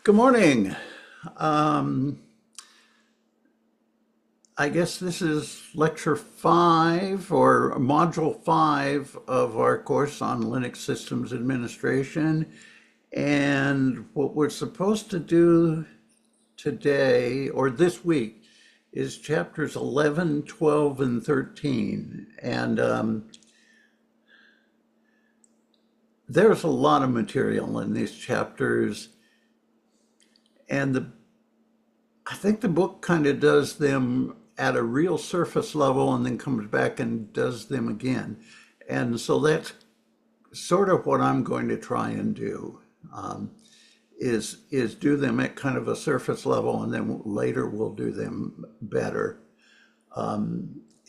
Good morning. Um, I guess this is lecture 5 or module 5 of our course on Linux Systems Administration. And what we're supposed to do today or this week is chapters 11, 12, and 13. And there's a lot of material in these chapters. And I think the book kind of does them at a real surface level and then comes back and does them again. And so that's sort of what I'm going to try and do, is do them at kind of a surface level, and then later we'll do them better.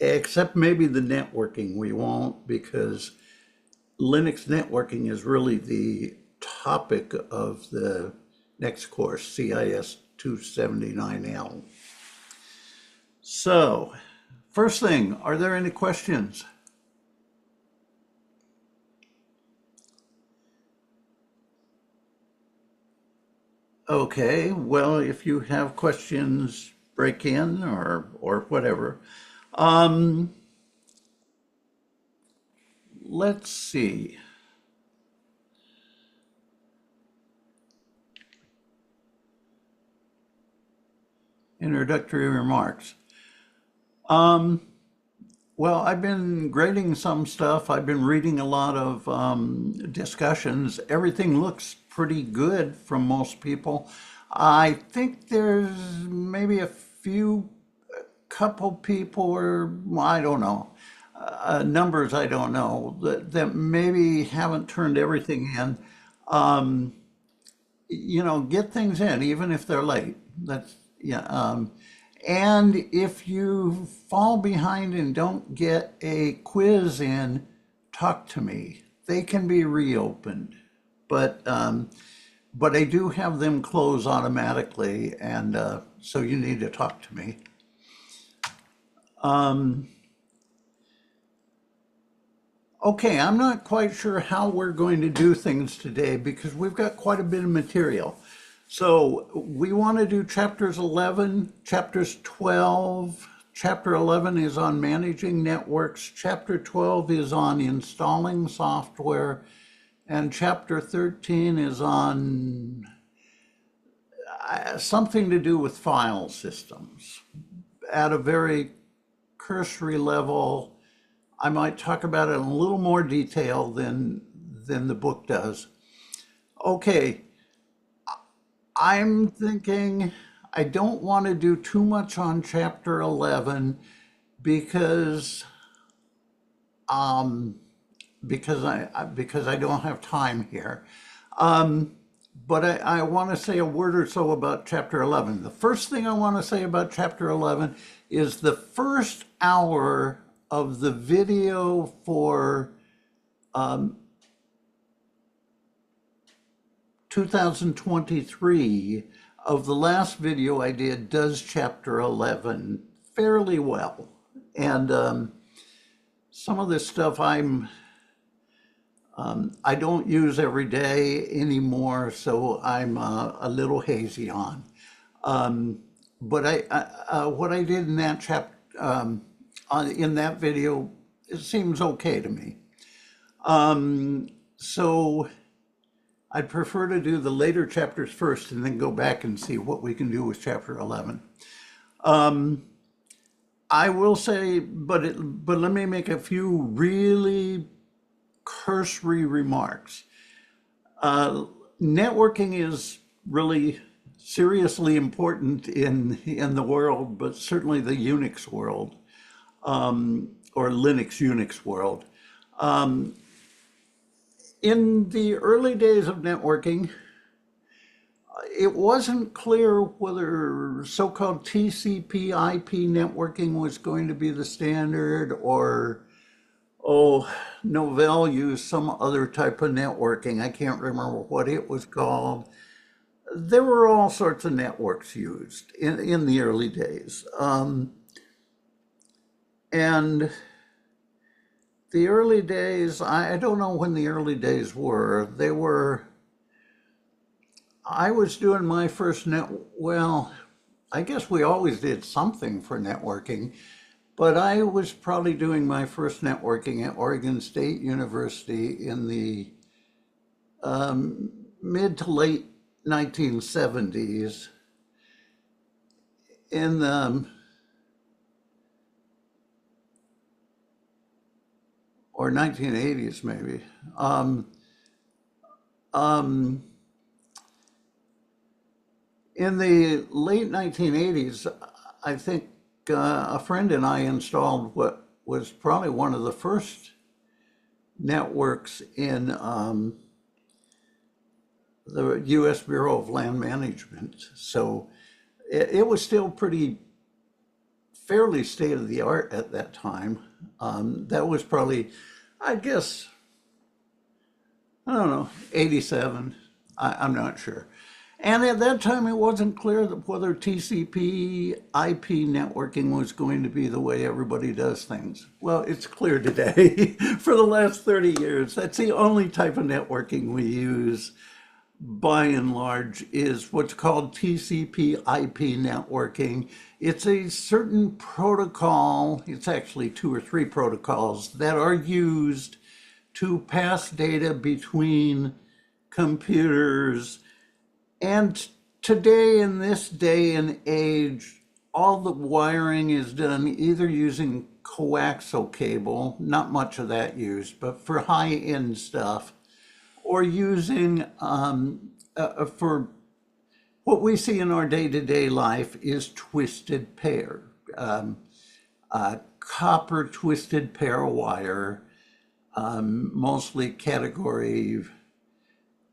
Except maybe the networking we won't, because Linux networking is really the topic of the next course, CIS 279L. So, first thing, are there any questions? Okay, well, if you have questions, break in or whatever. Um, let's see. Introductory remarks. Um, well, I've been grading some stuff. I've been reading a lot of discussions. Everything looks pretty good from most people. I think there's maybe a couple people, or well, I don't know, numbers I don't know, that maybe haven't turned everything in. Um, get things in, even if they're late. That's, yeah. And if you fall behind and don't get a quiz in, talk to me. They can be reopened, but I do have them close automatically, and so you need to talk to me. Um, okay, I'm not quite sure how we're going to do things today because we've got quite a bit of material. So we want to do chapters 11, chapters 12. Chapter 11 is on managing networks. Chapter 12 is on installing software. And chapter 13 is on something to do with file systems. At a very cursory level, I might talk about it in a little more detail than the book does. Okay, I'm thinking I don't want to do too much on chapter 11 because um, because I don't have time here. But I want to say a word or so about chapter 11. The first thing I want to say about chapter 11 is the first hour of the video for 2023 of the last video I did does chapter 11 fairly well. And some of this stuff I don't use every day anymore, so I'm a little hazy on. But what I did in that in that video, it seems okay to me. So I'd prefer to do the later chapters first and then go back and see what we can do with chapter 11. I will say, but let me make a few really cursory remarks. Networking is really seriously important in the world, but certainly the Unix world, or Linux Unix world. In the early days of networking, it wasn't clear whether so-called TCP/IP networking was going to be the standard, or Novell used some other type of networking. I can't remember what it was called. There were all sorts of networks used in the early days. And the early days, I don't know when the early days were. They were I was doing my first well, I guess we always did something for networking, but I was probably doing my first networking at Oregon State University in the mid to late 1970s, in the, or 1980s maybe. Um, um, in the late 1980s, I think a friend and I installed what was probably one of the first networks in the U.S. Bureau of Land Management. So it was still pretty fairly state of the art at that time. That was probably, I guess, I don't know, 87. I'm not sure. And at that time, it wasn't clear that whether TCP IP networking was going to be the way everybody does things. Well, it's clear today. For the last 30 years, that's the only type of networking we use by and large is what's called TCP IP networking. It's a certain protocol, it's actually two or three protocols that are used to pass data between computers. And today, in this day and age, all the wiring is done either using coaxial cable, not much of that used, but for high-end stuff, or using for what we see in our day-to-day life is twisted pair, copper twisted pair wire, mostly category,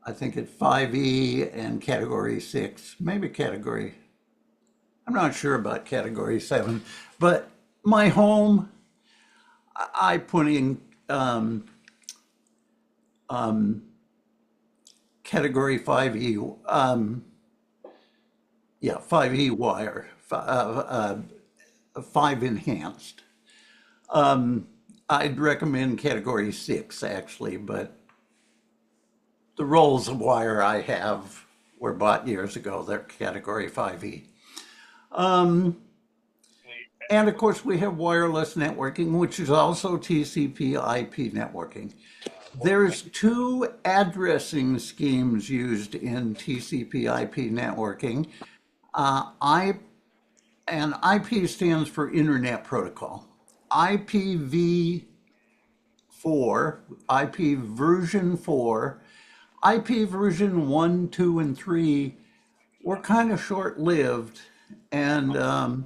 I think it's 5E and category 6, maybe category, I'm not sure about category 7, but my home, I put in category 5E, yeah, 5E wire, 5 enhanced. I'd recommend category 6 actually, but the rolls of wire I have were bought years ago. They're category 5E. And of course, we have wireless networking, which is also TCP IP networking. There's two addressing schemes used in TCP IP networking. I and IP stands for Internet Protocol. IPv4, IP version 4, IP version 1, 2, and 3 were kind of short-lived, and the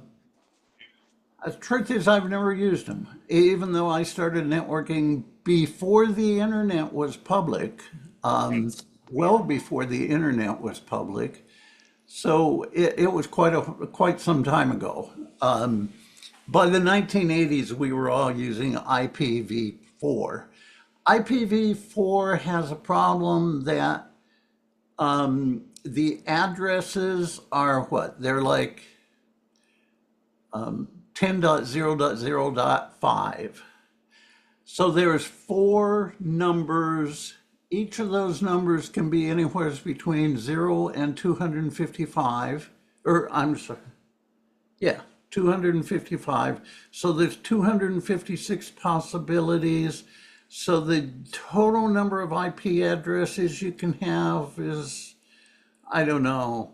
truth is I've never used them, even though I started networking before the internet was public, well before the internet was public. So it was quite some time ago. By the 1980s, we were all using IPv4. IPv4 has a problem that the addresses are what? They're like 10.0.0.5. So there's 4 numbers. Each of those numbers can be anywhere between 0 and 255, or I'm sorry, yeah, 255. So there's 256 possibilities. So the total number of IP addresses you can have is, I don't know,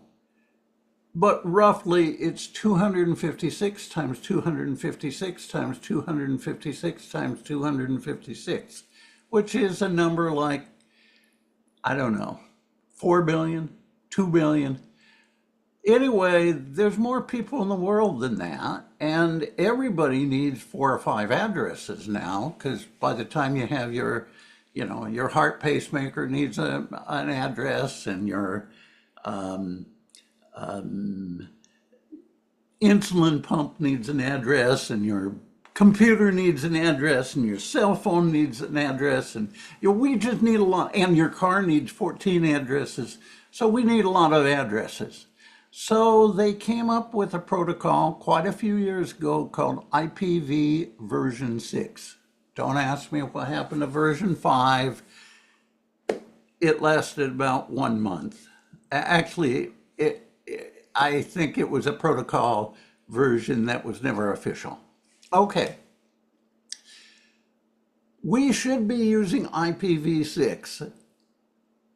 but roughly it's 256 times 256 times 256 times 256, which is a number like, I don't know, 4 billion, 2 billion. Anyway, there's more people in the world than that, and everybody needs 4 or 5 addresses now, because by the time you have your, your heart pacemaker needs an address, and your insulin pump needs an address, and your computer needs an address, and your cell phone needs an address, and we just need a lot, and your car needs 14 addresses, so we need a lot of addresses. So they came up with a protocol quite a few years ago called IPv version 6. Don't ask me what happened to version 5. It lasted about 1 month. Actually, I think it was a protocol version that was never official. Okay, we should be using IPv6.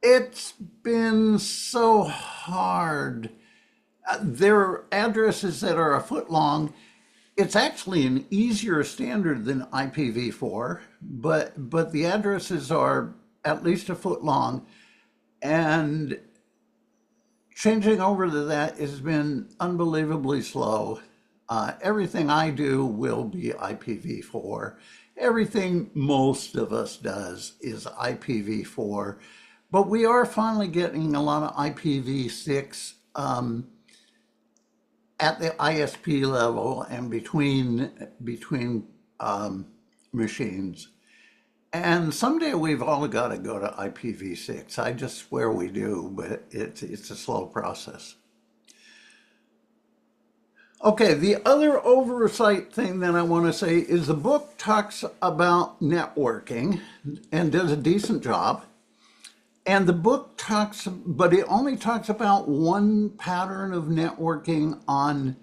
It's been so hard. There are addresses that are a foot long. It's actually an easier standard than IPv4, but the addresses are at least a foot long, and changing over to that has been unbelievably slow. Everything I do will be IPv4. Everything most of us does is IPv4, but we are finally getting a lot of IPv6 at the ISP level and between machines. And someday we've all got to go to IPv6. I just swear we do, but it's a slow process. Okay, the other oversight thing that I want to say is the book talks about networking and does a decent job. And the book talks, but it only talks about one pattern of networking on,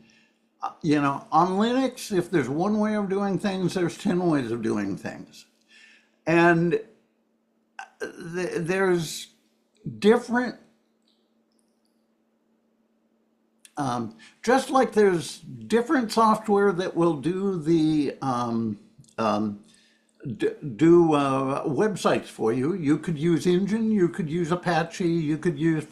on Linux. If there's one way of doing things, there's 10 ways of doing things. And there's different, just like there's different software that will do the websites for you. You could use Engine, you could use Apache, you could use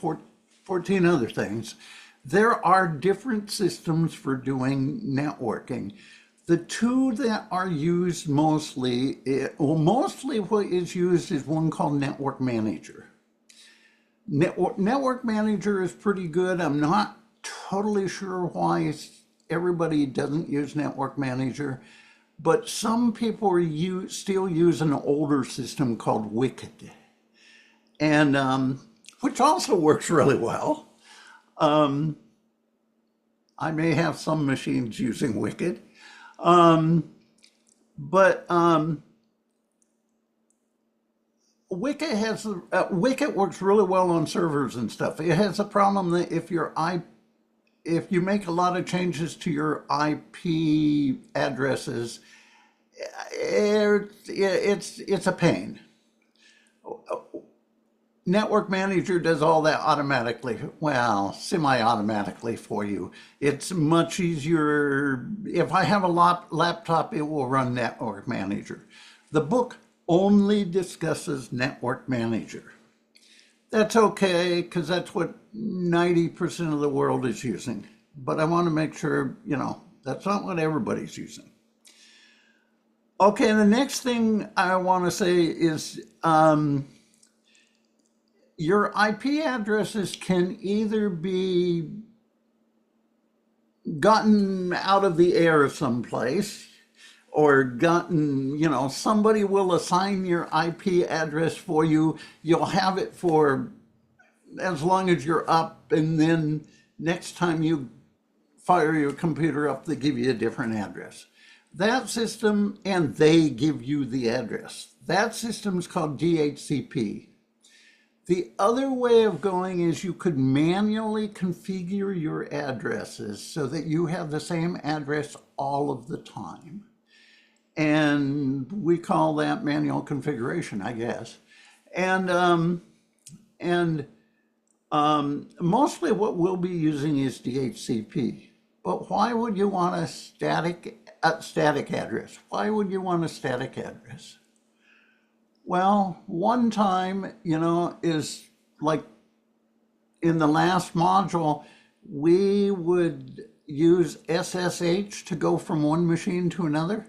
14 other things. There are different systems for doing networking. The two that are used mostly what is used is one called Network Manager. Network Manager is pretty good. I'm not totally sure why everybody doesn't use Network Manager, but some people still use an older system called Wicked, and which also works really well. I may have some machines using Wicked, but Wicked works really well on servers and stuff. It has a problem that if you make a lot of changes to your IP addresses, it's a pain. Network Manager does all that automatically, well, semi-automatically for you. It's much easier. If I have a laptop, it will run Network Manager. The book only discusses Network Manager. That's okay, because that's what 90% of the world is using. But I want to make sure, that's not what everybody's using. Okay, the next thing I want to say is your IP addresses can either be gotten out of the air someplace, or gotten, somebody will assign your IP address for you. You'll have it for as long as you're up, and then next time you fire your computer up, they give you a different address. That system, and they give you the address. That system is called DHCP. The other way of going is you could manually configure your addresses so that you have the same address all of the time. And we call that manual configuration, I guess. And mostly what we'll be using is DHCP. But why would you want a static address? Why would you want a static address? Well, one time, is like in the last module, we would use SSH to go from one machine to another.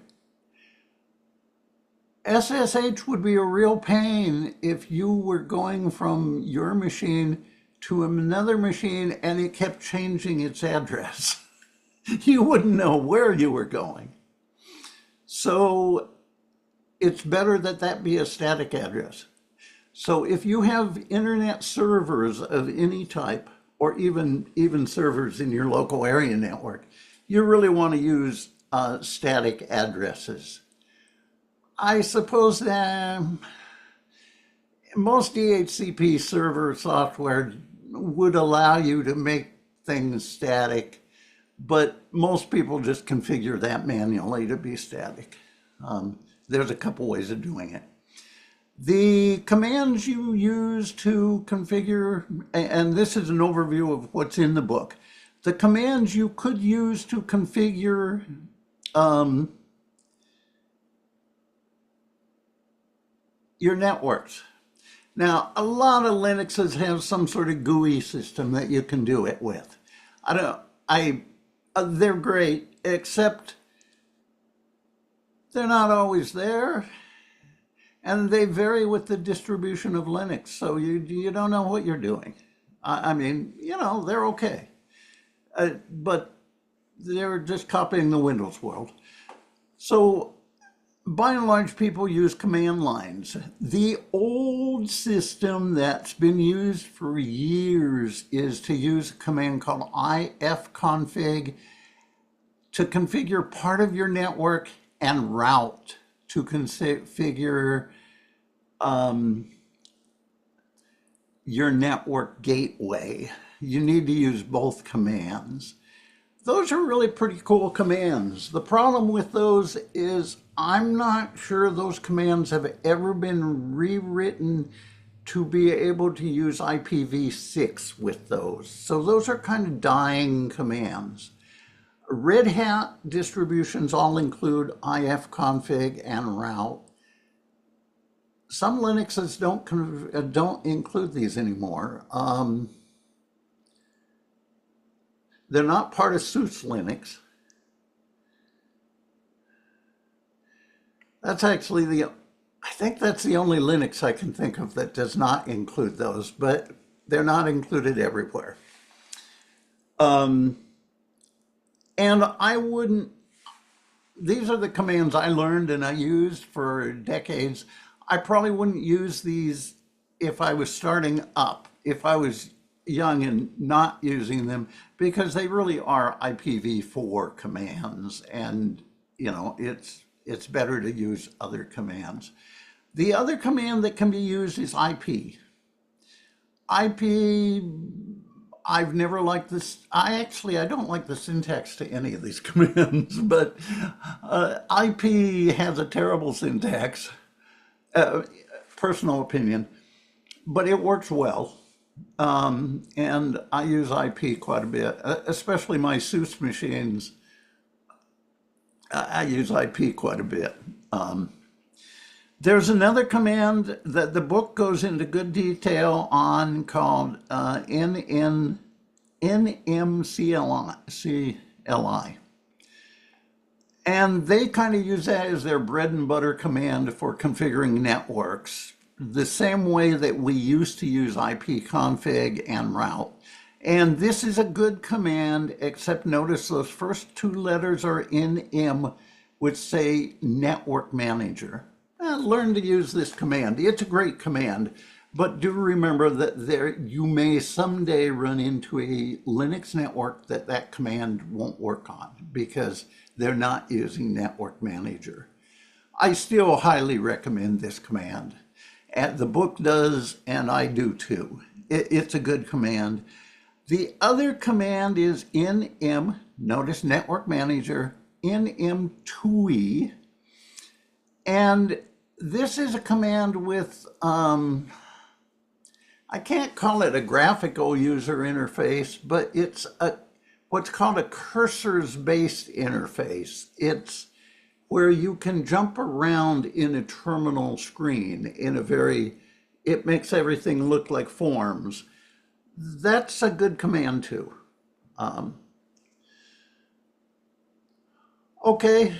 SSH would be a real pain if you were going from your machine to another machine and it kept changing its address. You wouldn't know where you were going. So it's better that be a static address. So if you have internet servers of any type, or even servers in your local area network, you really want to use static addresses. I suppose that most DHCP server software would allow you to make things static, but most people just configure that manually to be static. There's a couple ways of doing it. The commands you use to configure, and this is an overview of what's in the book, the commands you could use to configure your networks. Now, a lot of Linuxes have some sort of GUI system that you can do it with. They're great, except they're not always there, and they vary with the distribution of Linux, so you don't know what you're doing. I mean, they're okay, but they're just copying the Windows world. So by and large, people use command lines. The old system that's been used for years is to use a command called ifconfig to configure part of your network and route to configure your network gateway. You need to use both commands. Those are really pretty cool commands. The problem with those is I'm not sure those commands have ever been rewritten to be able to use IPv6 with those. So those are kind of dying commands. Red Hat distributions all include ifconfig and route. Some Linuxes don't include these anymore. They're not part of SUSE Linux. That's actually I think that's the only Linux I can think of that does not include those, but they're not included everywhere. And these are the commands I learned and I used for decades. I probably wouldn't use these if I was starting up, if I was young and not using them, because they really are IPv4 commands, and it's better to use other commands. The other command that can be used is IP. I've never liked this. I don't like the syntax to any of these commands, but IP has a terrible syntax, personal opinion, but it works well. And I use IP quite a bit, especially my SUSE machines. I use IP quite a bit. There's another command that the book goes into good detail on called nmcli. And they kind of use that as their bread and butter command for configuring networks, the same way that we used to use ifconfig and route. And this is a good command, except notice those first two letters are nm, which say network manager. Learn to use this command. It's a great command, but do remember that you may someday run into a Linux network that command won't work on because they're not using network manager. I still highly recommend this command. And the book does, and I do too. It's a good command. The other command is nm, notice network manager, nm2e. And this is a command with, I can't call it a graphical user interface, but it's what's called a cursors-based interface. It's where you can jump around in a terminal screen it makes everything look like forms. That's a good command too. Okay.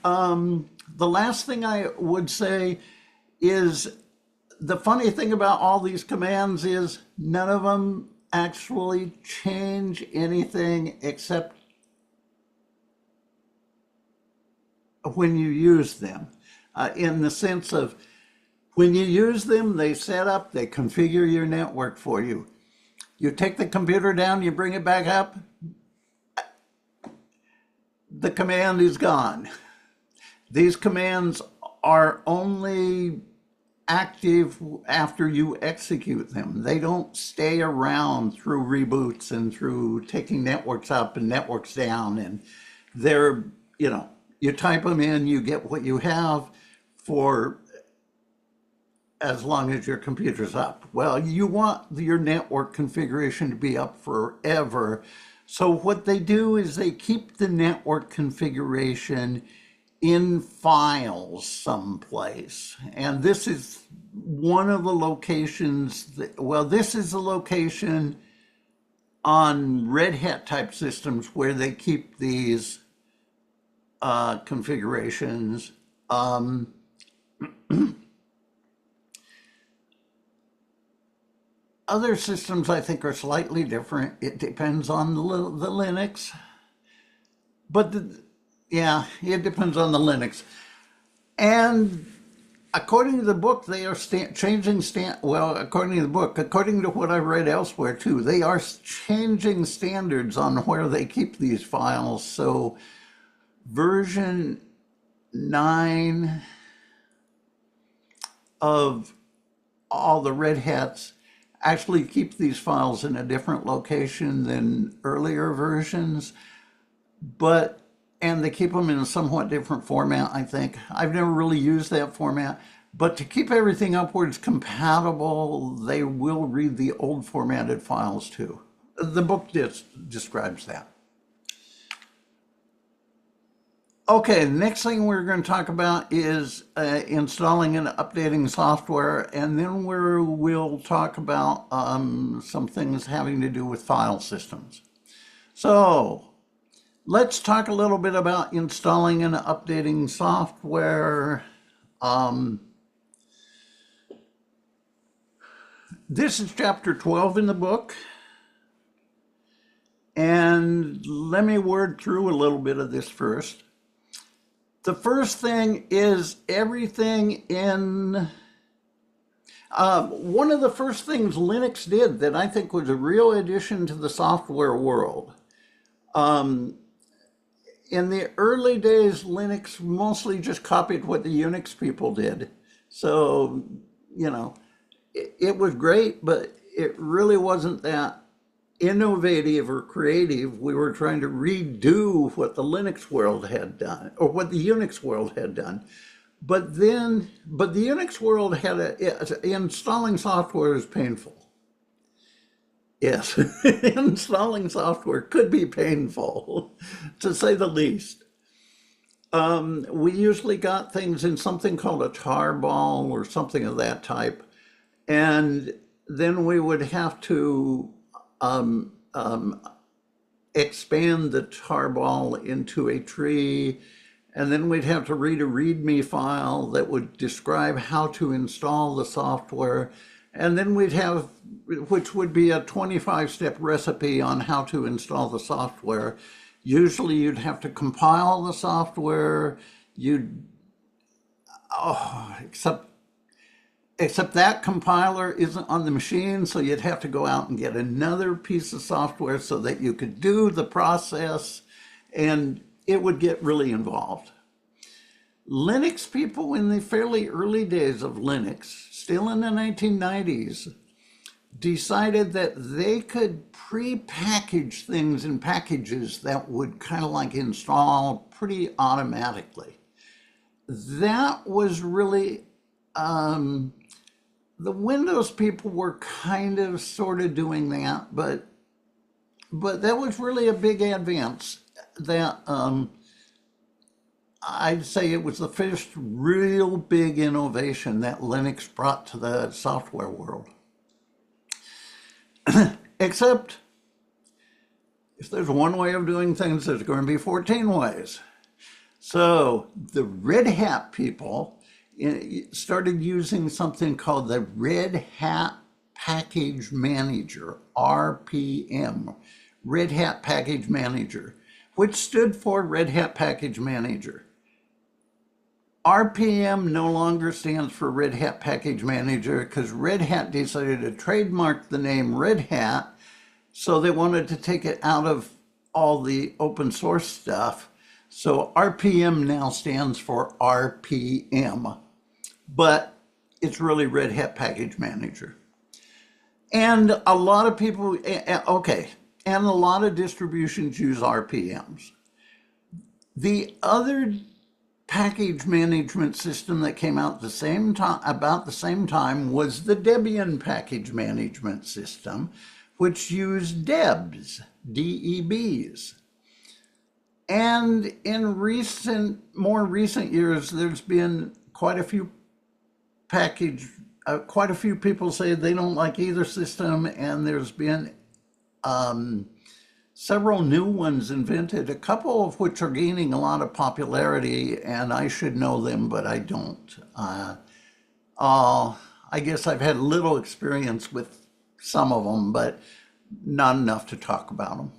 The last thing I would say is the funny thing about all these commands is none of them actually change anything except when you use them, in the sense of when you use them, they configure your network for you. You take the computer down, you bring it back up, the command is gone. These commands are only active after you execute them. They don't stay around through reboots and through taking networks up and networks down. And they're, you type them in, you get what you have for as long as your computer's up. Well, you want your network configuration to be up forever. So what they do is they keep the network configuration in files someplace. And this is one of the locations this is the location on Red Hat type systems where they keep these configurations. Other systems I think are slightly different. It depends on the Linux. But it depends on the Linux. And according to the book, they are according to the book, according to what I've read elsewhere too, they are changing standards on where they keep these files. So version 9 of all the Red Hats actually keep these files in a different location than earlier versions, and they keep them in a somewhat different format, I think. I've never really used that format, but to keep everything upwards compatible, they will read the old formatted files too. The book describes that. Okay, the next thing we're going to talk about is installing and updating software, and then we'll talk about some things having to do with file systems. So let's talk a little bit about installing and updating software. This is chapter 12 in the book. And let me word through a little bit of this first. The first thing is everything in, one of the first things Linux did that I think was a real addition to the software world. In the early days, Linux mostly just copied what the Unix people did. So, it was great, but it really wasn't that innovative or creative. We were trying to redo what the Linux world had done, or what the Unix world had done. But the Unix world installing software is painful. Yes, installing software could be painful, to say the least. We usually got things in something called a tarball or something of that type. And then we would have to expand the tarball into a tree, and then we'd have to read a README file that would describe how to install the software, and then we'd have, which would be a 25-step recipe on how to install the software. Usually you'd have to compile the software, except that compiler isn't on the machine, so you'd have to go out and get another piece of software so that you could do the process, and it would get really involved. Linux people in the fairly early days of Linux, still in the 1990s, decided that they could pre-package things in packages that would kind of like install pretty automatically. That was really, the Windows people were kind of sort of doing that, but that was really a big advance that I'd say it was the first real big innovation that Linux brought to the software world. Except if there's one way of doing things, there's going to be 14 ways. So the Red Hat people started using something called the Red Hat Package Manager, RPM, Red Hat Package Manager, which stood for Red Hat Package Manager. RPM no longer stands for Red Hat Package Manager because Red Hat decided to trademark the name Red Hat, so they wanted to take it out of all the open source stuff. So RPM now stands for RPM. But it's really Red Hat Package Manager. And a lot of people, okay, and a lot of distributions use RPMs. The other package management system that came out the same time, about the same time, was the Debian package management system, which used DEBs, DEBs. And in more recent years, there's been quite a few people say they don't like either system, and there's been several new ones invented, a couple of which are gaining a lot of popularity, and I should know them, but I don't. I guess I've had little experience with some of them, but not enough to talk about them.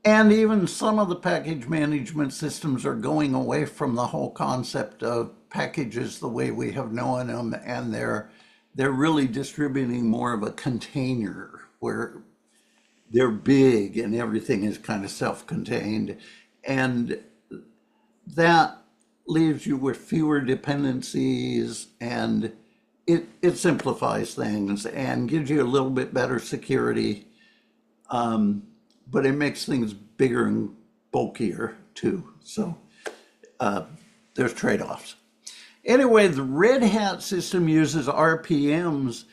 And even some of the package management systems are going away from the whole concept of packages the way we have known them, and they're really distributing more of a container where they're big and everything is kind of self-contained, and that leaves you with fewer dependencies, and it simplifies things and gives you a little bit better security, but it makes things bigger and bulkier too. So there's trade-offs. Anyway, the Red Hat system uses RPMs,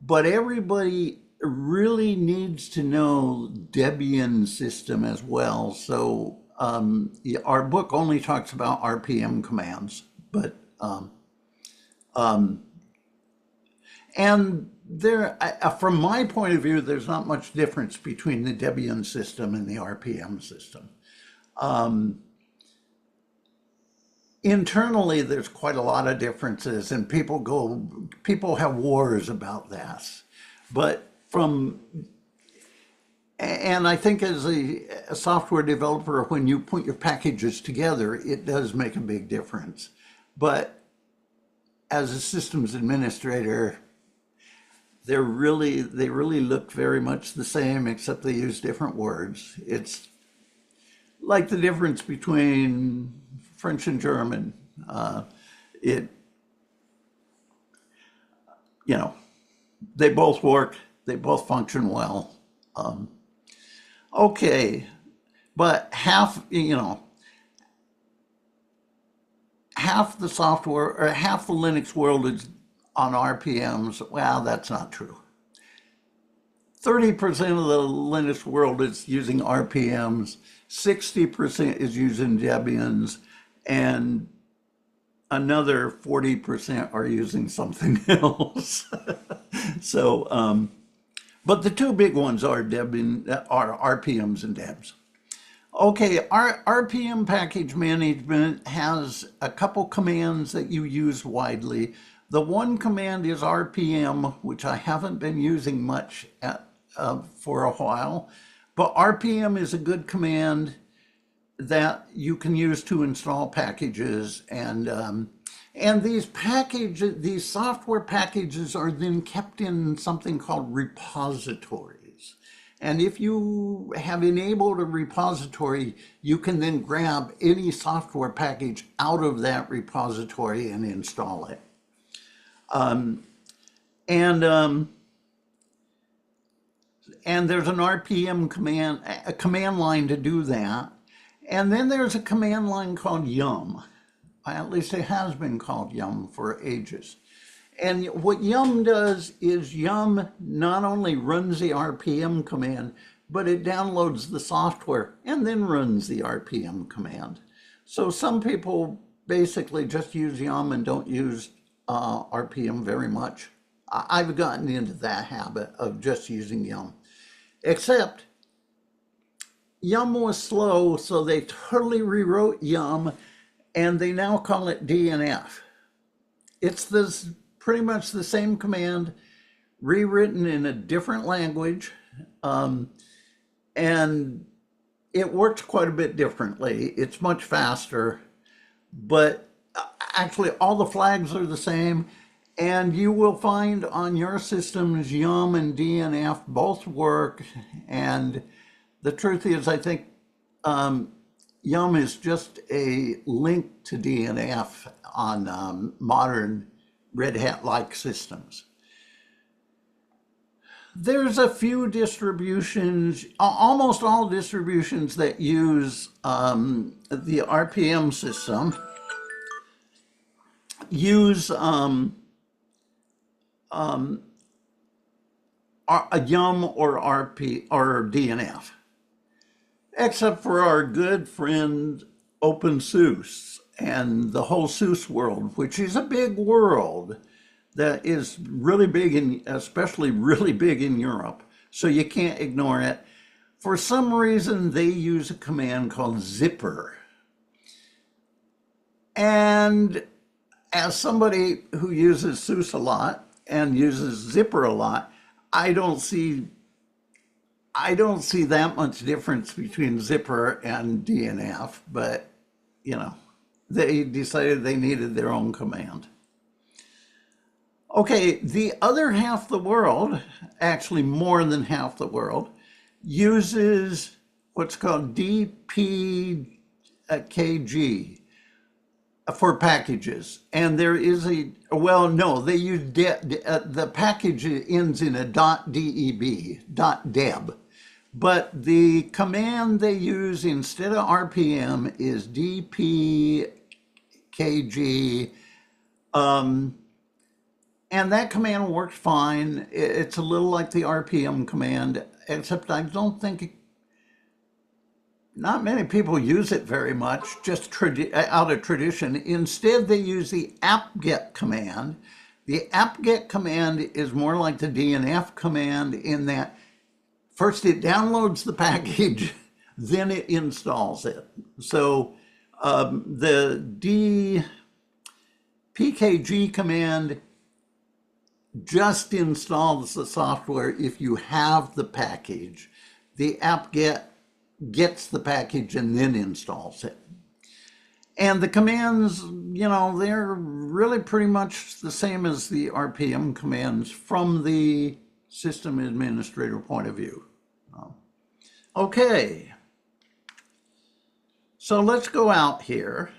but everybody really needs to know Debian system as well. So our book only talks about RPM commands, but and there, from my point of view, there's not much difference between the Debian system and the RPM system. Internally, there's quite a lot of differences, and people have wars about that. But and I think as a software developer, when you put your packages together, it does make a big difference. But as a systems administrator, they really look very much the same, except they use different words. It's like the difference between French and German. They both work, they both function well. Okay, but half the software, or half the Linux world is on RPMs. Well, that's not true. 30% of the Linux world is using RPMs, 60% is using Debians, and another 40% are using something else. So, but the two big ones are RPMs and Debs. Okay, our RPM package management has a couple commands that you use widely. The one command is RPM, which I haven't been using much for a while, but RPM is a good command that you can use to install packages, and these software packages are then kept in something called repositories. And if you have enabled a repository, you can then grab any software package out of that repository and install it. And there's an RPM command, a command line to do that. And then there's a command line called yum. At least it has been called yum for ages. And what yum does is yum not only runs the RPM command, but it downloads the software and then runs the RPM command. So some people basically just use yum and don't use RPM very much. I've gotten into that habit of just using yum. Except yum was slow, so they totally rewrote yum, and they now call it DNF. It's pretty much the same command, rewritten in a different language, and it works quite a bit differently. It's much faster, but actually all the flags are the same, and you will find on your systems yum and DNF both work. And the truth is, I think yum is just a link to DNF on modern Red Hat-like systems. There's a few distributions, almost all distributions that use the RPM system use a YUM or RP or DNF, except for our good friend OpenSUSE and the whole SUSE world, which is a big world that is really big in, especially really big in Europe. So you can't ignore it. For some reason, they use a command called zipper. And as somebody who uses SUSE a lot and uses zipper a lot, I don't see that much difference between zipper and DNF, but you know, they decided they needed their own command. Okay, the other half of the world, actually more than half the world, uses what's called DPKG for packages. And there is a, well, no, they use, the package ends in a .deb. But the command they use instead of RPM is DPKG. And that command works fine. It's a little like the RPM command, except I don't think, not many people use it very much, just out of tradition. Instead, they use the apt-get command. The apt-get command is more like the DNF command in that first it downloads the package, then it installs it. So the DPKG command just installs the software if you have the package. The apt-get gets the package and then installs it. And the commands, you know, they're really pretty much the same as the RPM commands from the system administrator point of view. Okay, so let's go out here.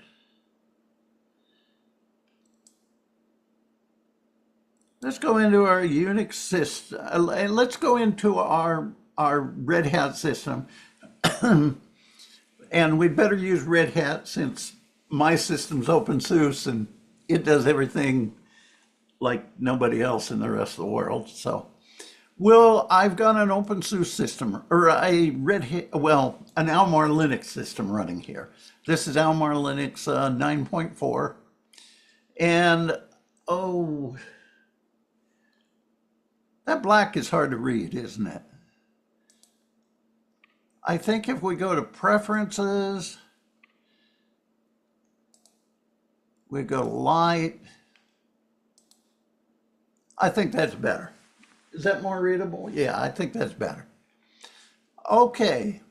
Let's go into our Unix system. Let's go into our Red Hat system. And we'd better use Red Hat since my system's OpenSUSE and it does everything like nobody else in the rest of the world. So, well, I've got an OpenSUSE system, or a Red Hat, well, an Almar Linux system running here. This is Almar Linux 9.4. And, oh, that black is hard to read, isn't it? I think if we go to Preferences, we go to Light, I think that's better. Is that more readable? Yeah, I think that's better. Okay.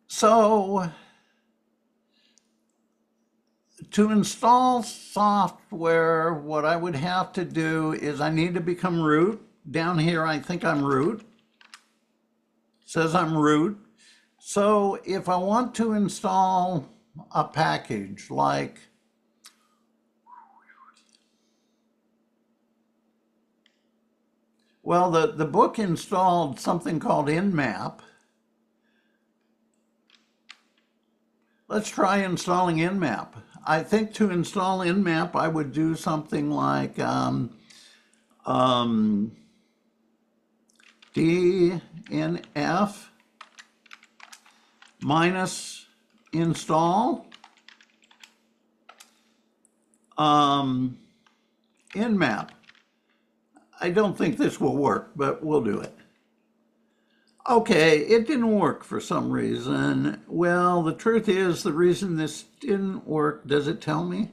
So, to install software, what I would have to do is I need to become root. Down here, I think I'm root. It says I'm root. So if I want to install a package like, well, the book installed something called Nmap. Let's try installing Nmap. I think to install Nmap, I would do something like DNF minus install Nmap. I don't think this will work, but we'll do it. Okay, it didn't work for some reason. Well, the truth is, the reason this didn't work, does it tell me?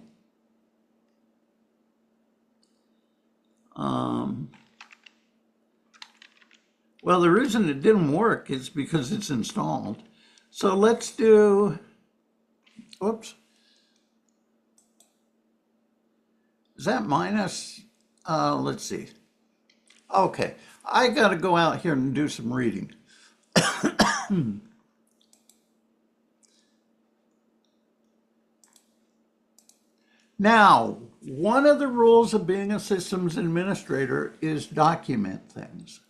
Well, the reason it didn't work is because it's installed. So let's do, whoops. Is that minus? Let's see. Okay, I got to go out here and do some reading. Now, one of the rules of being a systems administrator is document things.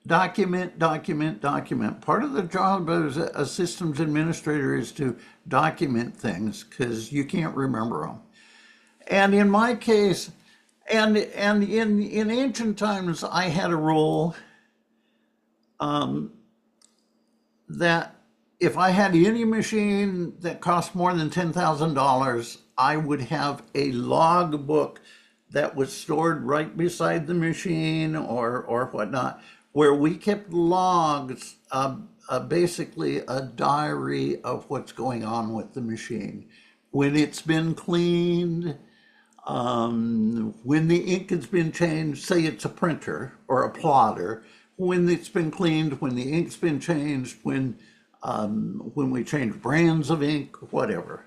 Document, document, document. Part of the job as a systems administrator is to document things because you can't remember them. And in my case, and in ancient times, I had a rule that if I had any machine that cost more than $10,000, I would have a log book that was stored right beside the machine or whatnot, where we kept logs, basically a diary of what's going on with the machine. When it's been cleaned, when the ink has been changed, say it's a printer or a plotter, when it's been cleaned, when the ink's been changed, when we change brands of ink, whatever.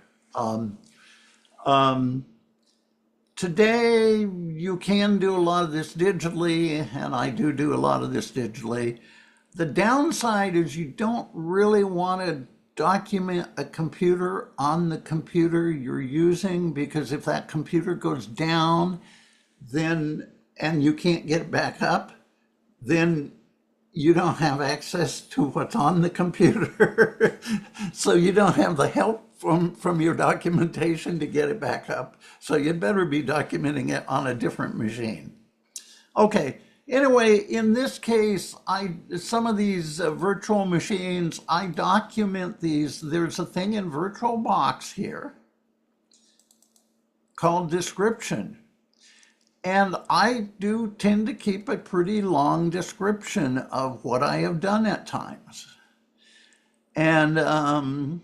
Today, you can do a lot of this digitally, and I do a lot of this digitally. The downside is you don't really want to document a computer on the computer you're using, because if that computer goes down, then, and you can't get it back up, then you don't have access to what's on the computer. So you don't have the help from your documentation to get it back up. So you'd better be documenting it on a different machine. Okay, anyway, in this case, some of these virtual machines, I document these. There's a thing in VirtualBox here called description. And I do tend to keep a pretty long description of what I have done at times. And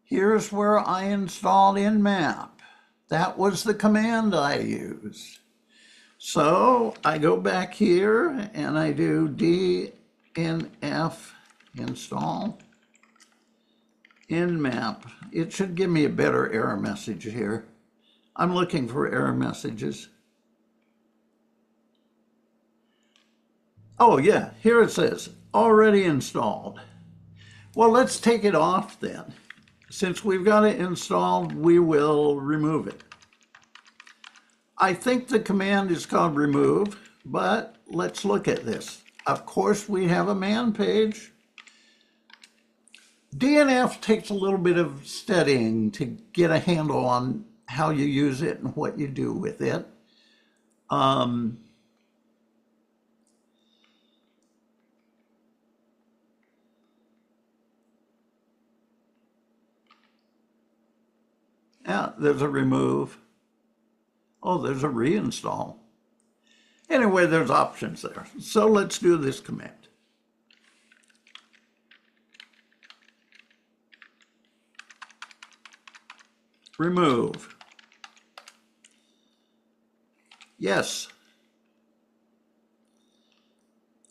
here's where I installed Nmap. That was the command I used. So I go back here and I do dnf install Nmap. It should give me a better error message here. I'm looking for error messages. Oh yeah, here it says, already installed. Well, let's take it off then. Since we've got it installed, we will remove it. I think the command is called remove, but let's look at this. Of course, we have a man page. DNF takes a little bit of studying to get a handle on how you use it and what you do with it. Yeah, there's a remove. Oh, there's a reinstall. Anyway, there's options there. So let's do this command. Remove. Yes.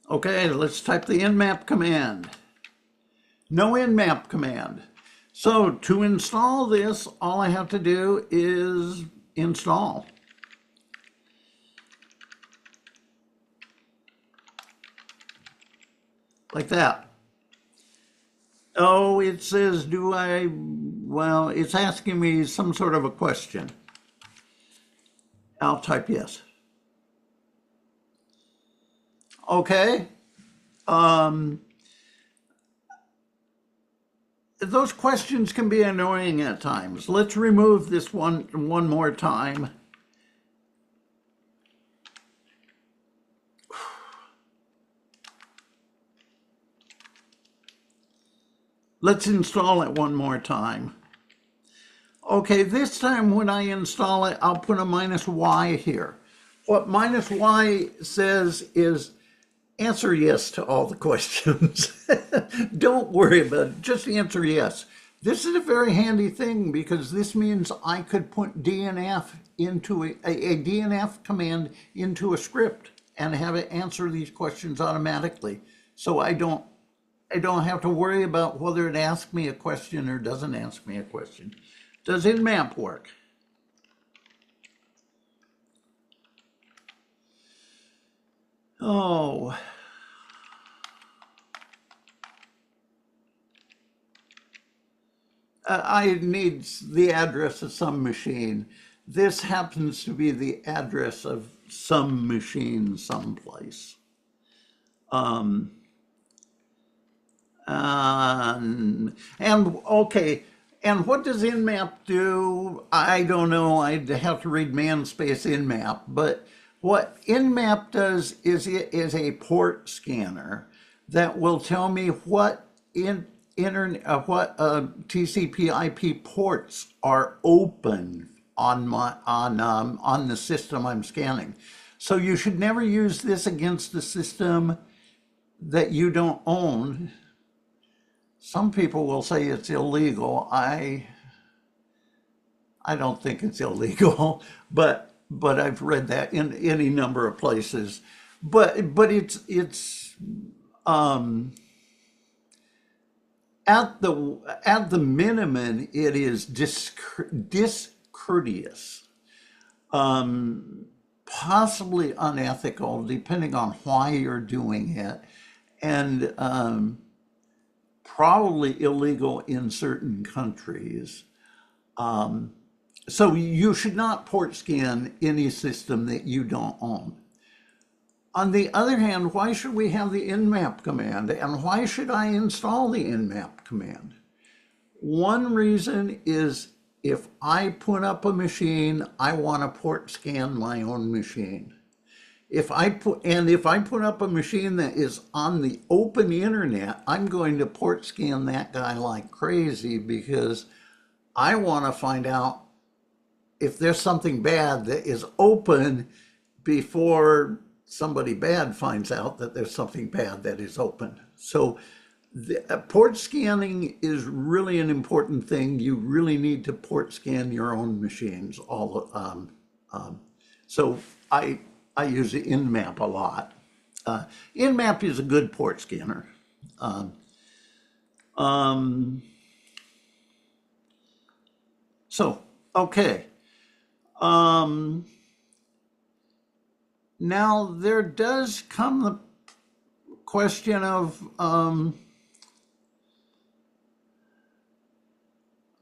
Okay, let's type the nmap command. No nmap command. So to install this, all I have to do is install. Like that. Oh, it says, well, it's asking me some sort of a question. I'll type yes. Okay. Those questions can be annoying at times. Let's remove this one more time. Let's install it one more time. Okay, this time when I install it, I'll put a -y here. What -y says is answer yes to all the questions. Don't worry about it, just answer yes. This is a very handy thing because this means I could put DNF into a DNF command into a script and have it answer these questions automatically. So I don't have to worry about whether it asks me a question or doesn't ask me a question. Does Nmap work? Oh. I need the address of some machine. This happens to be the address of some machine someplace. And okay, and what does InMap do? I don't know. I'd have to read ManSpace InMap, but what InMap does is it is a port scanner that will tell me what TCP/IP ports are open on my on the system I'm scanning. So you should never use this against the system that you don't own. Some people will say it's illegal. I don't think it's illegal, but I've read that in any number of places. But it's at the minimum it is discourteous, possibly unethical, depending on why you're doing it, and probably illegal in certain countries. So you should not port scan any system that you don't own. On the other hand, why should we have the InMap command, and why should I install the InMap command? One reason is if I put up a machine, I want to port scan my own machine. If I put up a machine that is on the open internet, I'm going to port scan that guy like crazy because I want to find out if there's something bad that is open before somebody bad finds out that there's something bad that is open. So port scanning is really an important thing. You really need to port scan your own machines. So I use the InMap a lot. InMap is a good port scanner. So, okay. Now there does come the question of,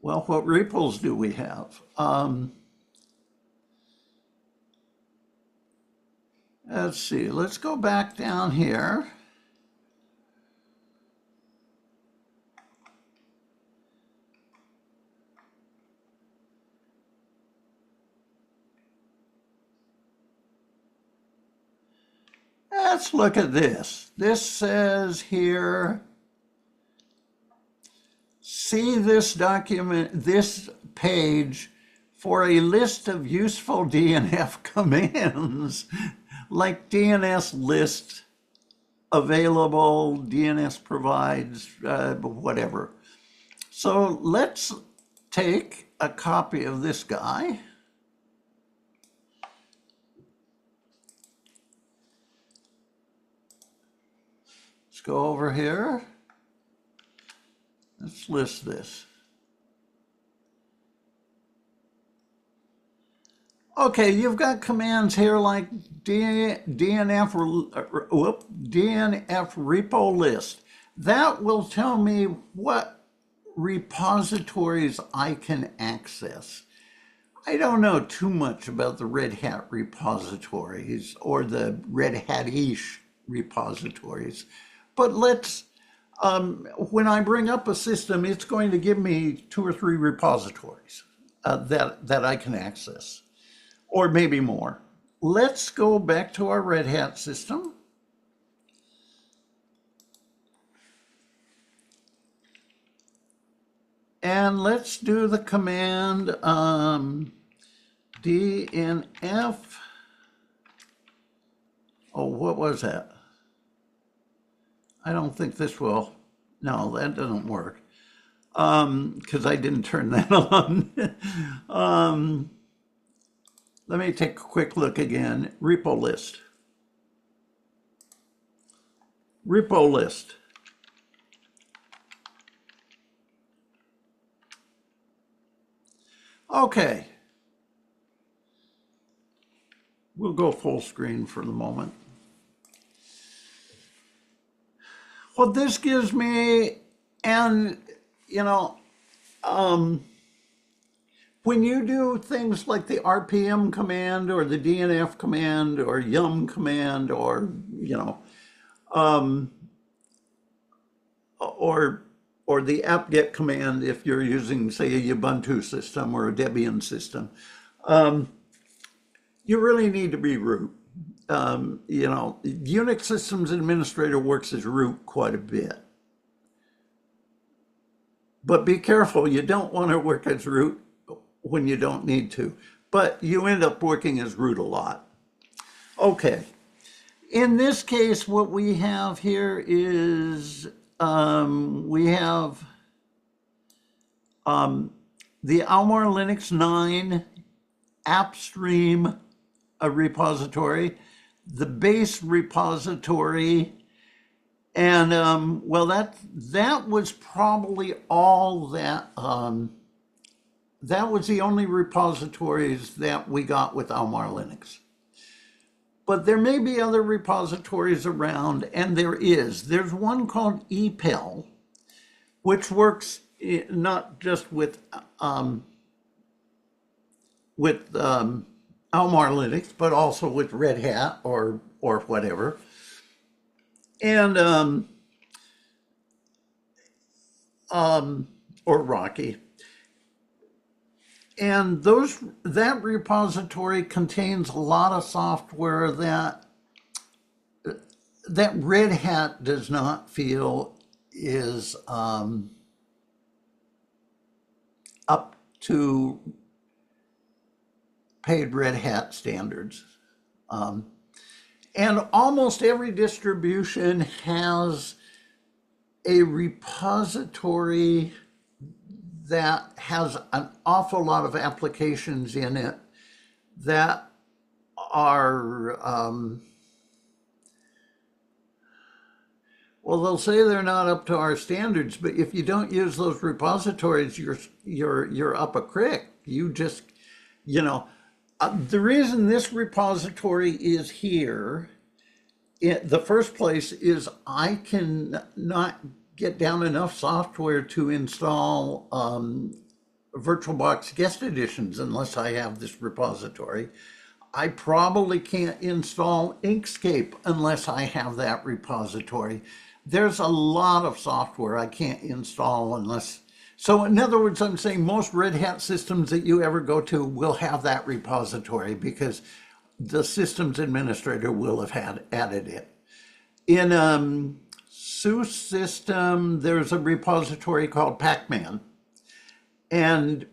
well, what repos do we have? Let's see, let's go back down here. Let's look at this. This says here, see this document, this page for a list of useful DNF commands, like DNS list available, DNS provides, whatever. So let's take a copy of this guy. Let's go over here. Let's list this. Okay, you've got commands here like DNF repo list. That will tell me what repositories I can access. I don't know too much about the Red Hat repositories or the Red Hat-ish repositories, but let's, when I bring up a system, it's going to give me 2 or 3 repositories that I can access, or maybe more. Let's go back to our Red Hat system. And let's do the command DNF. Oh, what was that? I don't think this will. No, that doesn't work because I didn't turn that on. Let me take a quick look again. Repo list. Repo list. Okay. We'll go full screen for the moment. What this gives me, and you know, When you do things like the RPM command or the DNF command or yum command or, or or the apt-get command if you're using, say, a Ubuntu system or a Debian system, you really need to be root. Unix Systems Administrator works as root quite a bit. But be careful, you don't want to work as root when you don't need to. But you end up working as root a lot. Okay. In this case, what we have here is we have the Almar Linux 9 AppStream repository, the base repository, and well, that was probably all that. That was the only repositories that we got with Almar Linux. But there may be other repositories around, and there's one called EPEL, which works not just with Almar Linux, but also with Red Hat or whatever. And or Rocky. And that repository contains a lot of software that Red Hat does not feel is up to paid Red Hat standards. And almost every distribution has a repository that has an awful lot of applications in it that are, well, they'll say they're not up to our standards, but if you don't use those repositories, you're up a creek. You just, the reason this repository is here, in the first place, is I can not get down enough software to install VirtualBox guest editions unless I have this repository. I probably can't install Inkscape unless I have that repository. There's a lot of software I can't install unless. So in other words, I'm saying most Red Hat systems that you ever go to will have that repository because the systems administrator will have added it. In SUSE system, there's a repository called Pacman. And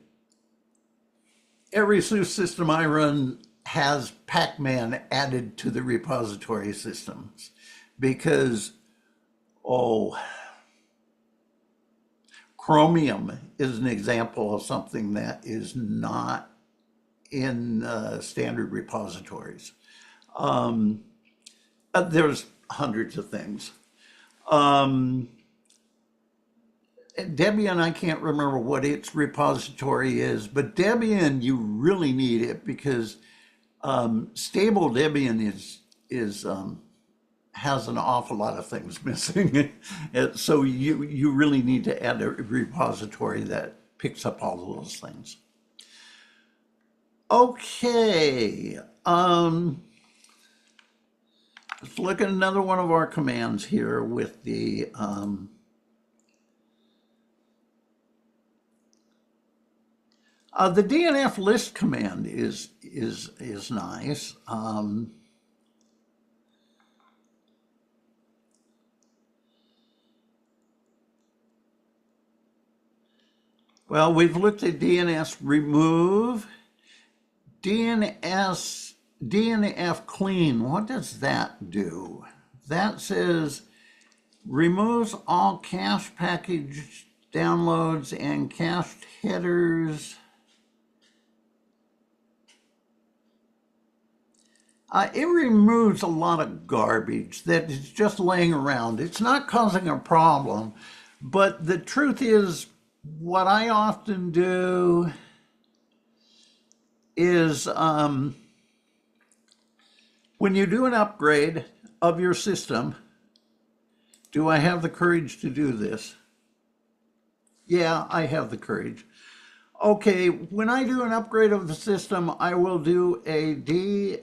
every SUSE system I run has Pacman added to the repository systems because, Chromium is an example of something that is not in standard repositories. There's hundreds of things. Debian, I can't remember what its repository is, but Debian, you really need it because stable Debian has an awful lot of things missing. So you really need to add a repository that picks up all of those things. Okay. Let's look at another one of our commands here with the DNF list command is nice. Well, we've looked at DNS remove, DNF clean. What does that do? That says removes all cache package downloads and cached headers. It removes a lot of garbage that is just laying around. It's not causing a problem, but the truth is, what I often do is when you do an upgrade of your system, do I have the courage to do this? Yeah, I have the courage. Okay, when I do an upgrade of the system, I will do a DNF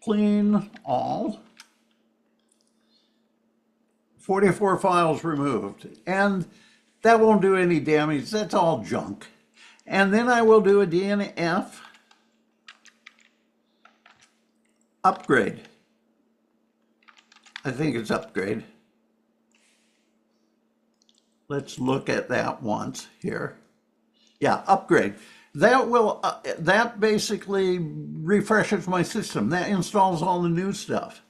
clean all. 44 files removed. And that won't do any damage. That's all junk. And then I will do a DNF upgrade. I think it's upgrade. Let's look at that once here. Yeah, upgrade. That will, that basically refreshes my system. That installs all the new stuff.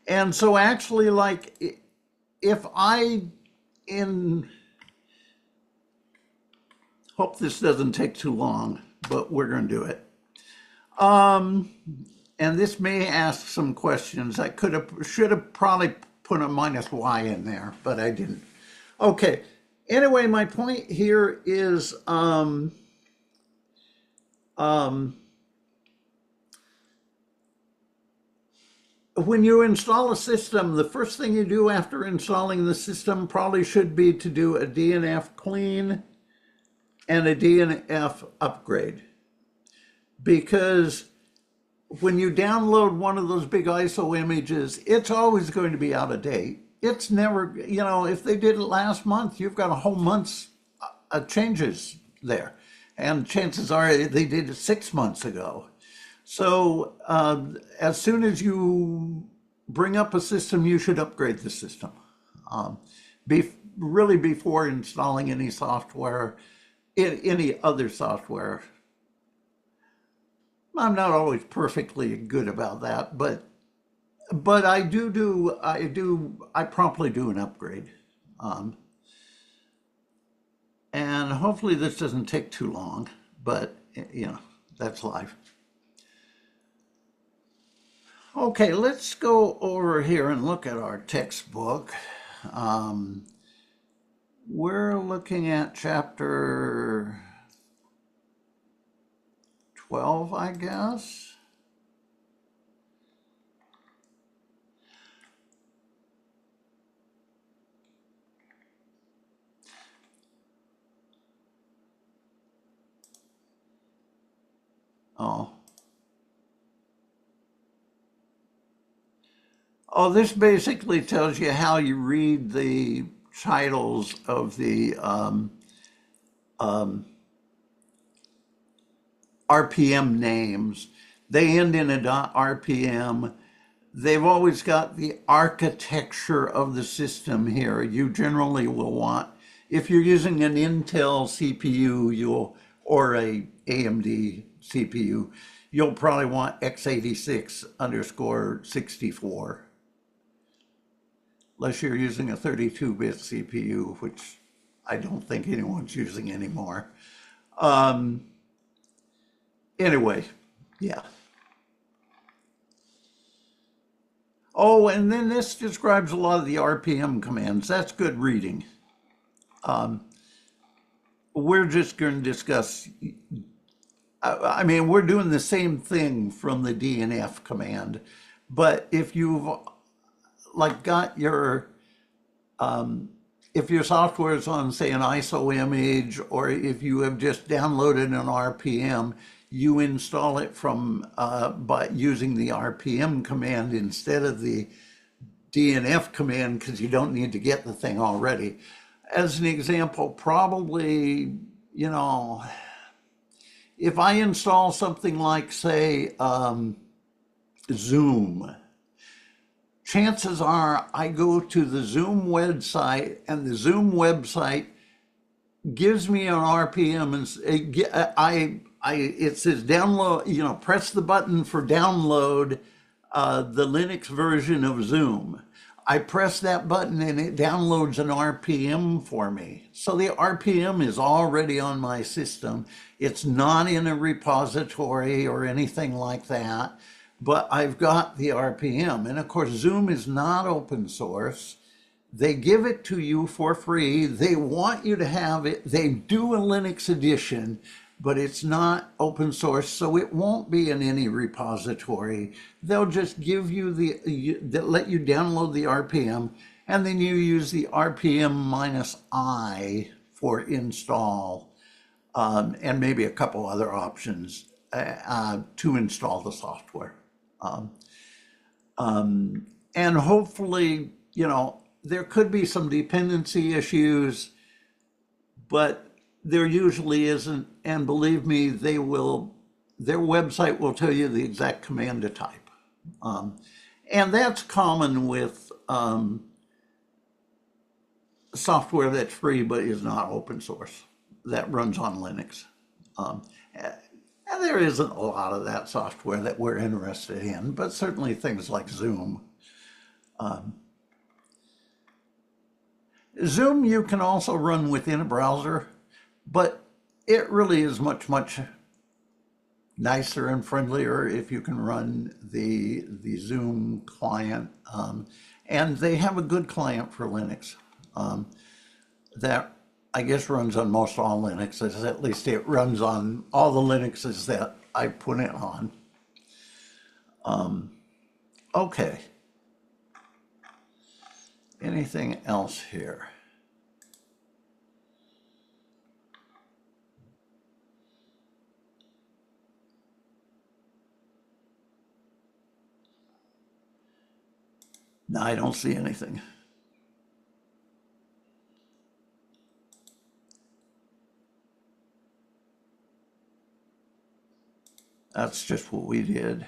And so actually, like, if I hope this doesn't take too long, but we're going to do it. And this may ask some questions. I should have probably put a -y in there, but I didn't. Okay. Anyway, my point here is when you install a system, the first thing you do after installing the system probably should be to do a DNF clean and a DNF upgrade. Because when you download one of those big ISO images, it's always going to be out of date. It's never, you know, if they did it last month, you've got a whole month's changes there. And chances are they did it 6 months ago. So as soon as you bring up a system, you should upgrade the system. Really before installing any software, any other software. I'm not always perfectly good about that, but I promptly do an upgrade. And hopefully this doesn't take too long, but you know, that's life. Okay, let's go over here and look at our textbook. We're looking at chapter 12, I guess. Oh, this basically tells you how you read the titles of the RPM names. They end in a .rpm. They've always got the architecture of the system here. You generally will want, if you're using an Intel CPU, or a AMD CPU, you'll probably want x86_64. Unless you're using a 32-bit CPU, which I don't think anyone's using anymore. Anyway, yeah. Oh, and then this describes a lot of the RPM commands. That's good reading. We're just going to discuss, I mean, we're doing the same thing from the DNF command, but if you've like got your, if your software is on, say, an ISO image, or if you have just downloaded an RPM, you install it from by using the RPM command instead of the DNF command, because you don't need to get the thing already. As an example, probably, you know, if I install something like, say, Zoom, chances are I go to the Zoom website, and the Zoom website gives me an RPM, and it says download, you know, press the button for download the Linux version of Zoom. I press that button and it downloads an RPM for me. So the RPM is already on my system. It's not in a repository or anything like that, but I've got the RPM. And of course, Zoom is not open source. They give it to you for free. They want you to have it. They do a Linux edition. but it's not open source, so it won't be in any repository. They'll just give you they'll let you download the RPM, and then you use the RPM-I for install, and maybe a couple other options to install the software. And hopefully, there could be some dependency issues, but there usually isn't. And believe me, their website will tell you the exact command to type. And that's common with software that's free but is not open source, that runs on Linux. And there isn't a lot of that software that we're interested in, but certainly things like Zoom. Zoom you can also run within a browser, but it really is much, much nicer and friendlier if you can run the Zoom client. And they have a good client for Linux that I guess runs on most all Linuxes. At least it runs on all the Linuxes that I put it on. Okay. Anything else here? No, I don't see anything. That's just what we did.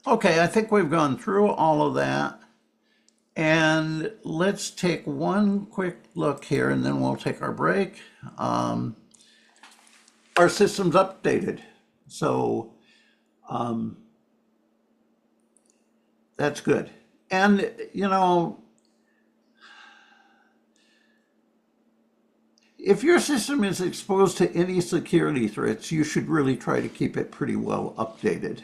Okay, I think we've gone through all of that. And let's take one quick look here and then we'll take our break. Our system's updated. So that's good. And, if your system is exposed to any security threats, you should really try to keep it pretty well updated.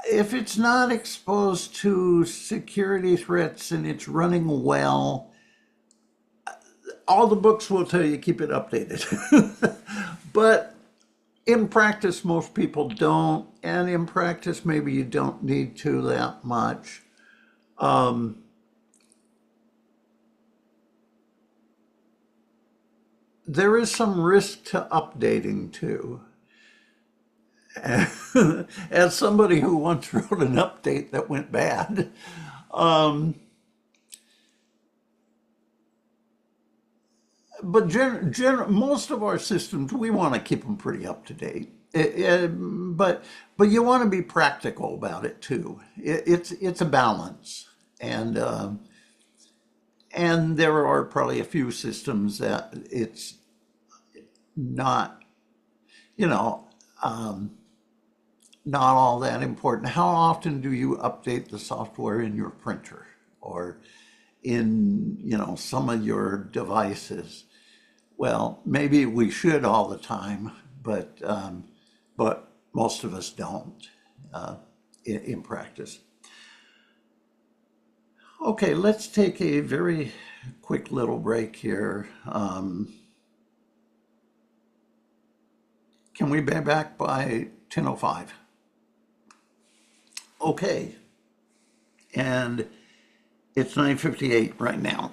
If it's not exposed to security threats and it's running well, all the books will tell you keep it updated. But in practice, most people don't. And in practice, maybe you don't need to that much. There is some risk to updating too. As somebody who once wrote an update that went bad, but most of our systems, we want to keep them pretty up to date. But you want to be practical about it too. It's a balance, and there are probably a few systems that it's not, you know, not all that important. How often do you update the software in your printer or in, some of your devices? Well, maybe we should all the time, but most of us don't in practice. Okay, let's take a very quick little break here. Can we be back by 10:05? Okay, and it's 9:58 right now.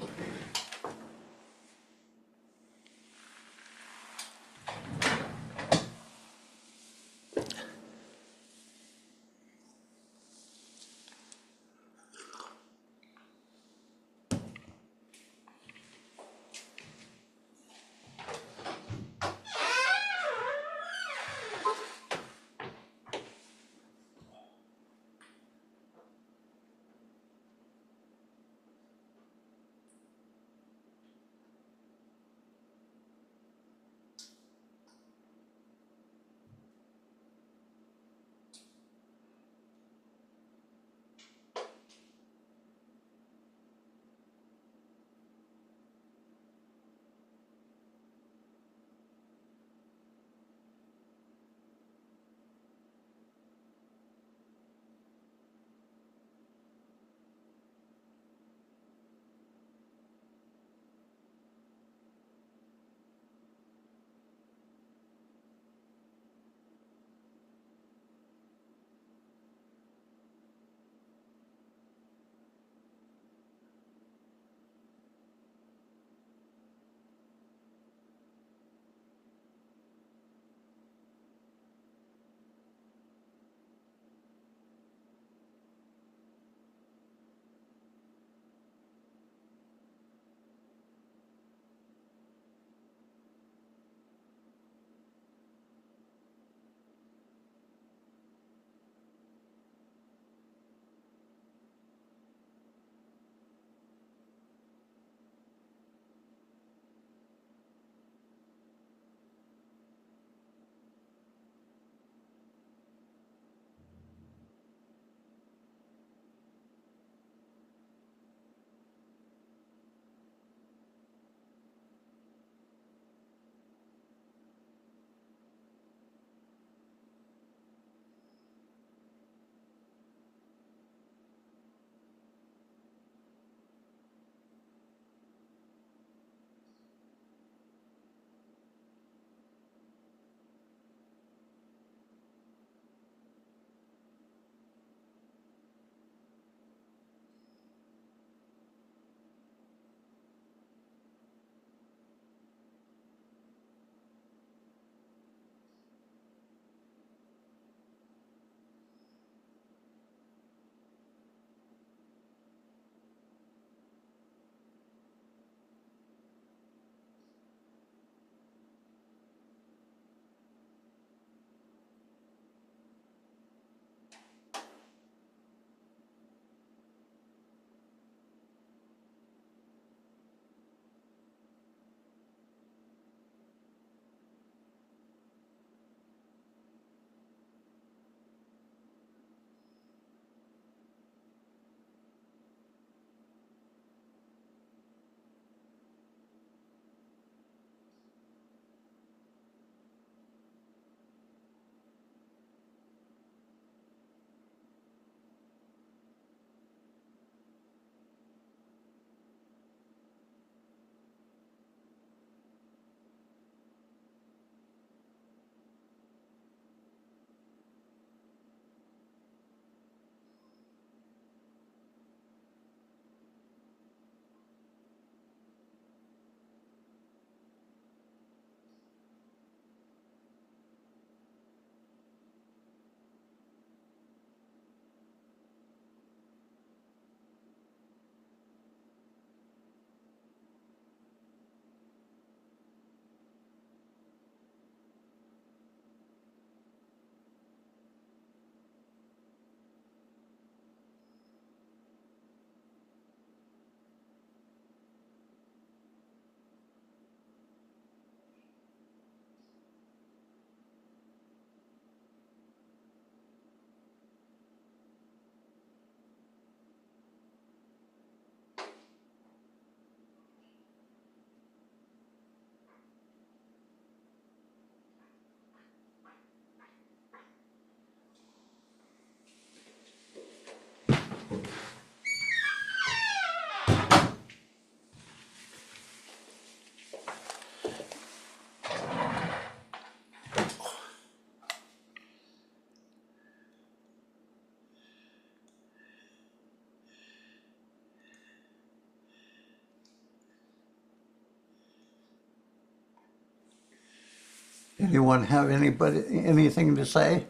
Anyone have anything to say?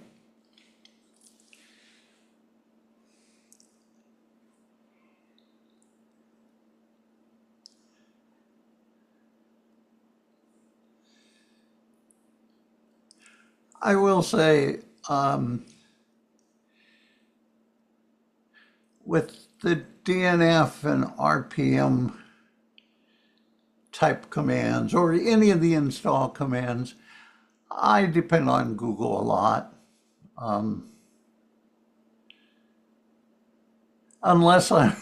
I will say, with the DNF and RPM type commands, or any of the install commands, I depend on Google a lot. Unless I'm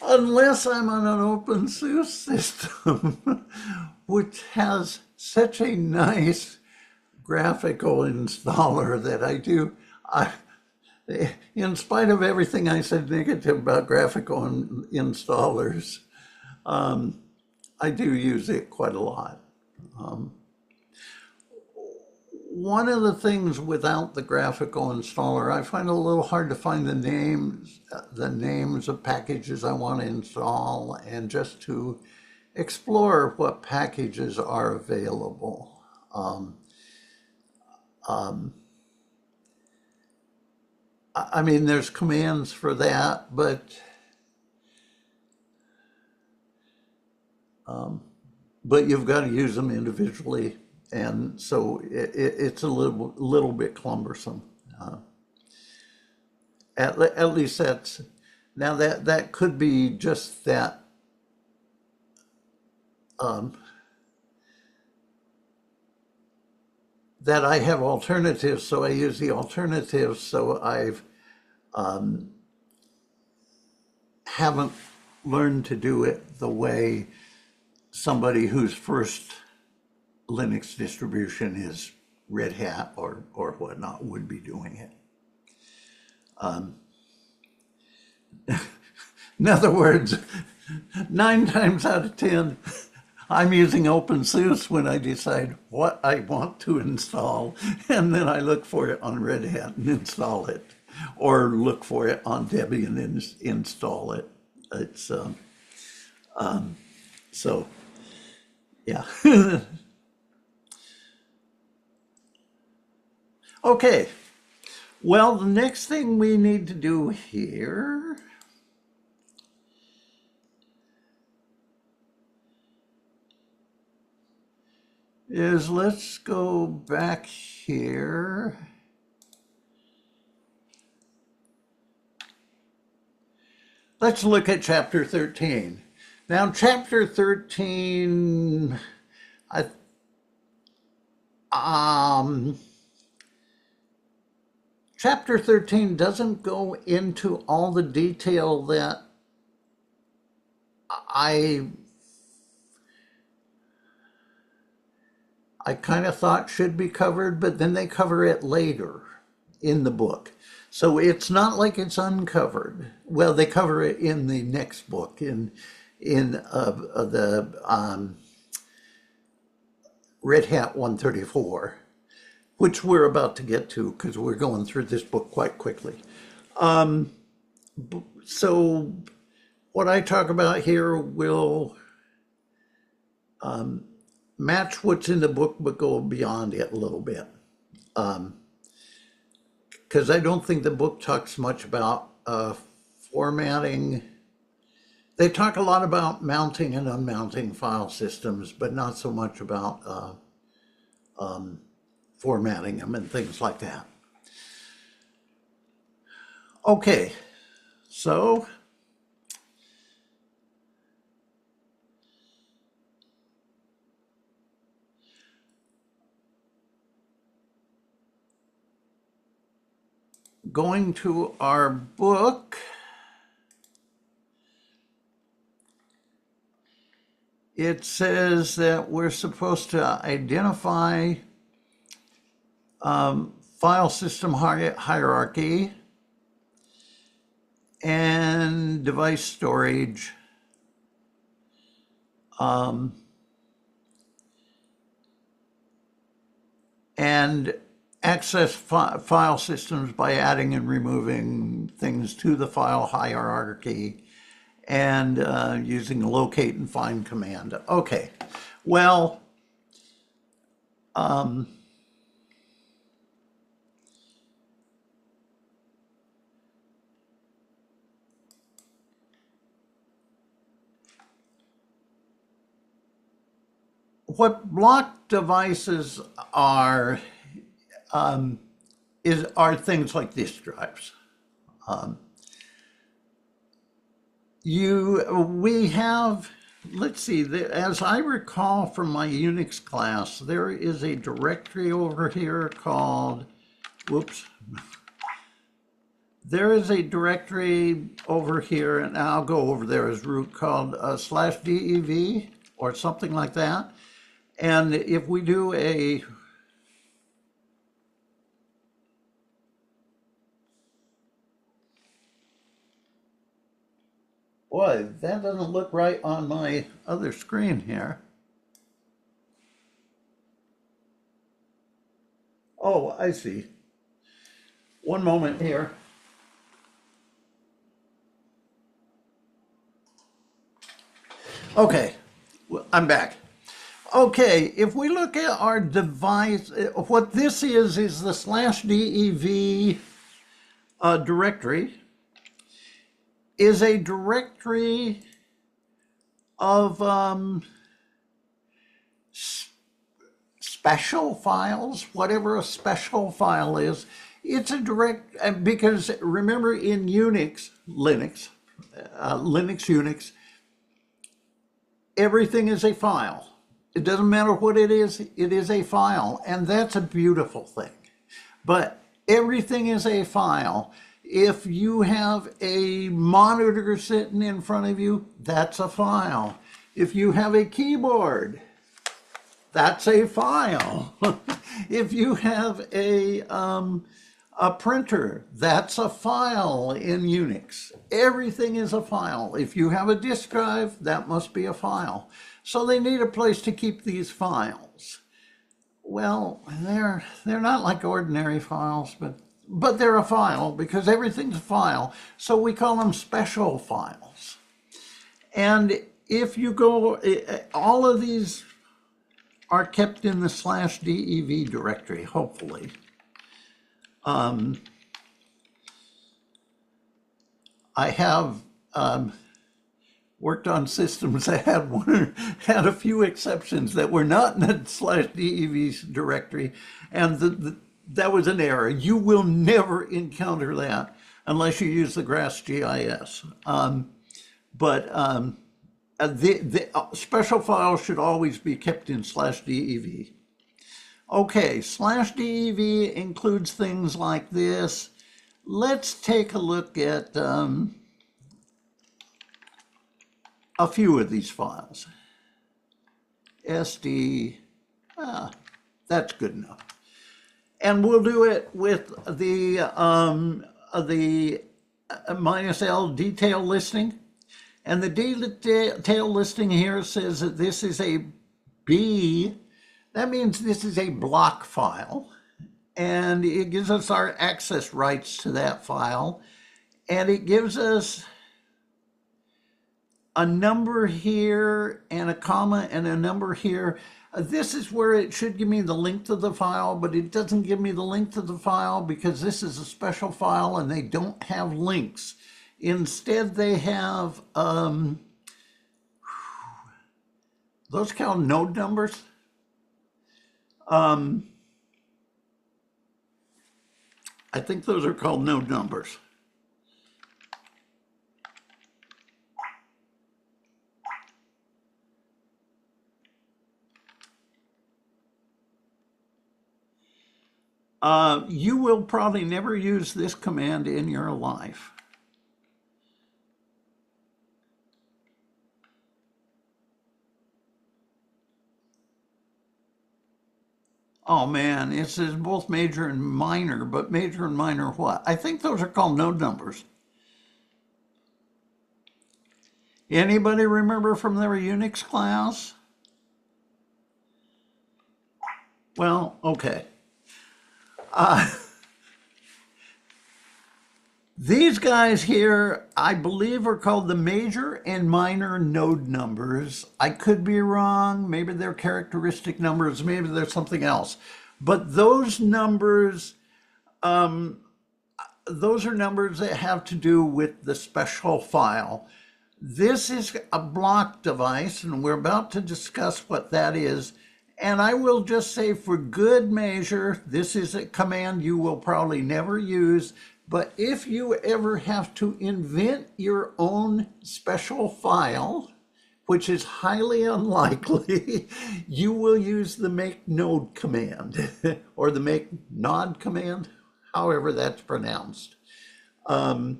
unless I'm on an OpenSUSE system, which has such a nice graphical installer that in spite of everything I said negative about graphical installers, I do use it quite a lot. One of the things without the graphical installer, I find it a little hard to find the names of packages I want to install, and just to explore what packages are available. I mean, there's commands for that, but you've got to use them individually, and so it's a little bit cumbersome. At least that's now that could be just that. That I have alternatives, so I use the alternatives. So I've haven't learned to do it the way somebody whose first Linux distribution is Red Hat or whatnot would be doing it. In other words, 9 times out of 10, I'm using OpenSUSE when I decide what I want to install, and then I look for it on Red Hat and install it, or look for it on Debian and install it. It's so yeah. Okay. Well, the next thing we need to do here is, let's go back here. Let's look at chapter 13. Now, chapter 13, chapter 13 doesn't go into all the detail that I kind of thought should be covered, but then they cover it later in the book. So it's not like it's uncovered. Well, they cover it in the next book, in the Red Hat 134, which we're about to get to because we're going through this book quite quickly. So what I talk about here will match what's in the book, but go beyond it a little bit. Because I don't think the book talks much about formatting. They talk a lot about mounting and unmounting file systems, but not so much about formatting them and things like that. Okay, so going to our book, it says that we're supposed to identify file system hierarchy and device storage, and access file systems by adding and removing things to the file hierarchy, and using the locate and find command. Okay, well, Um, what block devices are are things like disk drives. Um, we have, let's see, as I recall from my Unix class, there is a directory over here called, whoops, there is a directory over here, and I'll go over there as root, called /dev or something like that. And if we do a, boy, that doesn't look right on my other screen here. Oh, I see. One moment here. Okay, I'm back. Okay, if we look at our device, what this is the /dev directory is a directory of special files, whatever a special file is. It's a direct, because remember in Linux, Unix, everything is a file. It doesn't matter what it is a file, and that's a beautiful thing. But everything is a file. If you have a monitor sitting in front of you, that's a file. If you have a keyboard, that's a file. If you have a printer, that's a file in Unix. Everything is a file. If you have a disk drive, that must be a file. So they need a place to keep these files. Well, they're not like ordinary files, but they're a file because everything's a file. So we call them special files. And if you go, all of these are kept in the /dev directory, hopefully. I have worked on systems that had a few exceptions that were not in the /dev directory, and that was an error. You will never encounter that unless you use the GRASS GIS. The special files should always be kept in /dev. Okay, /dev includes things like this. Let's take a look at a few of these files. SD, that's good enough. And we'll do it with the -L detail listing. And the detail listing here says that this is a B. That means this is a block file. And it gives us our access rights to that file. And it gives us a number here and a comma and a number here. This is where it should give me the link to the file, but it doesn't give me the link to the file because this is a special file and they don't have links. Instead, they have, those called node numbers. I think those are called node numbers. You will probably never use this command in your life. Oh man, it says both major and minor, but major and minor what? I think those are called node numbers. Anybody remember from their Unix class? Well, okay. These guys here, I believe, are called the major and minor node numbers. I could be wrong. Maybe they're characteristic numbers. Maybe they're something else. But those are numbers that have to do with the special file. This is a block device, and we're about to discuss what that is. And I will just say, for good measure, this is a command you will probably never use. But if you ever have to invent your own special file, which is highly unlikely, you will use the make node command or the make nod command, however that's pronounced. Once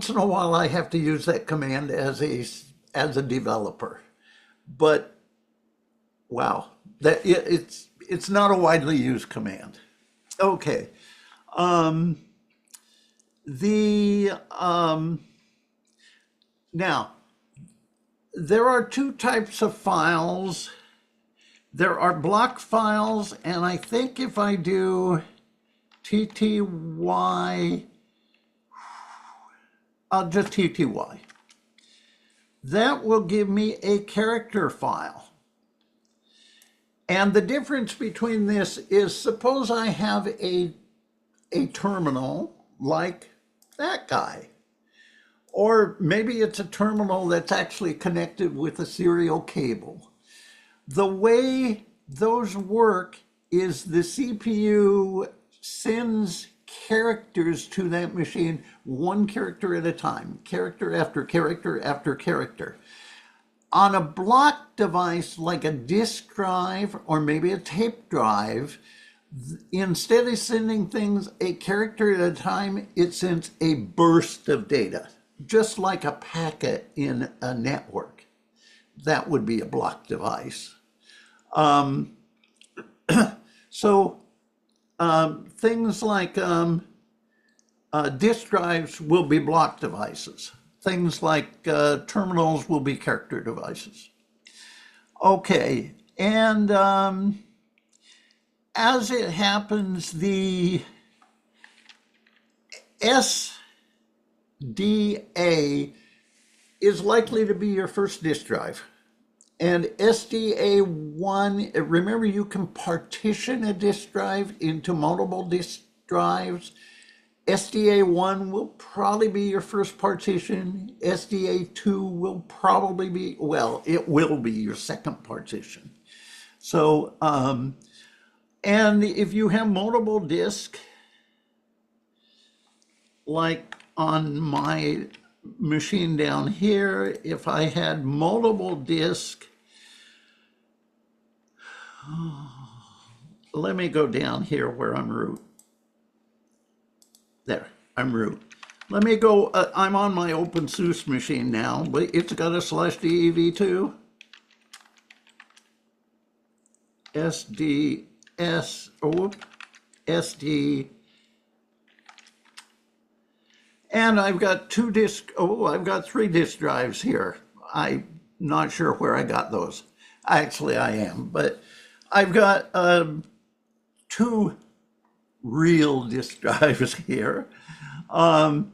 in a while, I have to use that command as a developer, but wow, it's not a widely used command. Okay, the now there are two types of files. There are block files, and I think if I do TTY, I'll just TTY. That will give me a character file. And the difference between this is, suppose I have a terminal like that guy. Or maybe it's a terminal that's actually connected with a serial cable. The way those work is the CPU sends characters to that machine, one character at a time, character after character after character. On a block device like a disk drive or maybe a tape drive, instead of sending things a character at a time, it sends a burst of data, just like a packet in a network. That would be a block device. Things like disk drives will be block devices. Things like terminals will be character devices. Okay, and as it happens, the SDA is likely to be your first disk drive. And SDA1, remember you can partition a disk drive into multiple disk drives. SDA1 will probably be your first partition. SDA2 will probably be, well, it will be your second partition. So, and if you have multiple disks, like on my machine down here, if I had multiple disks, let me go down here where I'm root. There, I'm root. Let me go, I'm on my OpenSUSE machine now, but it's got a /dev2. SD. And I've got I've got 3 disk drives here. I'm not sure where I got those. Actually, I am, but I've got 2 real disk drives here. And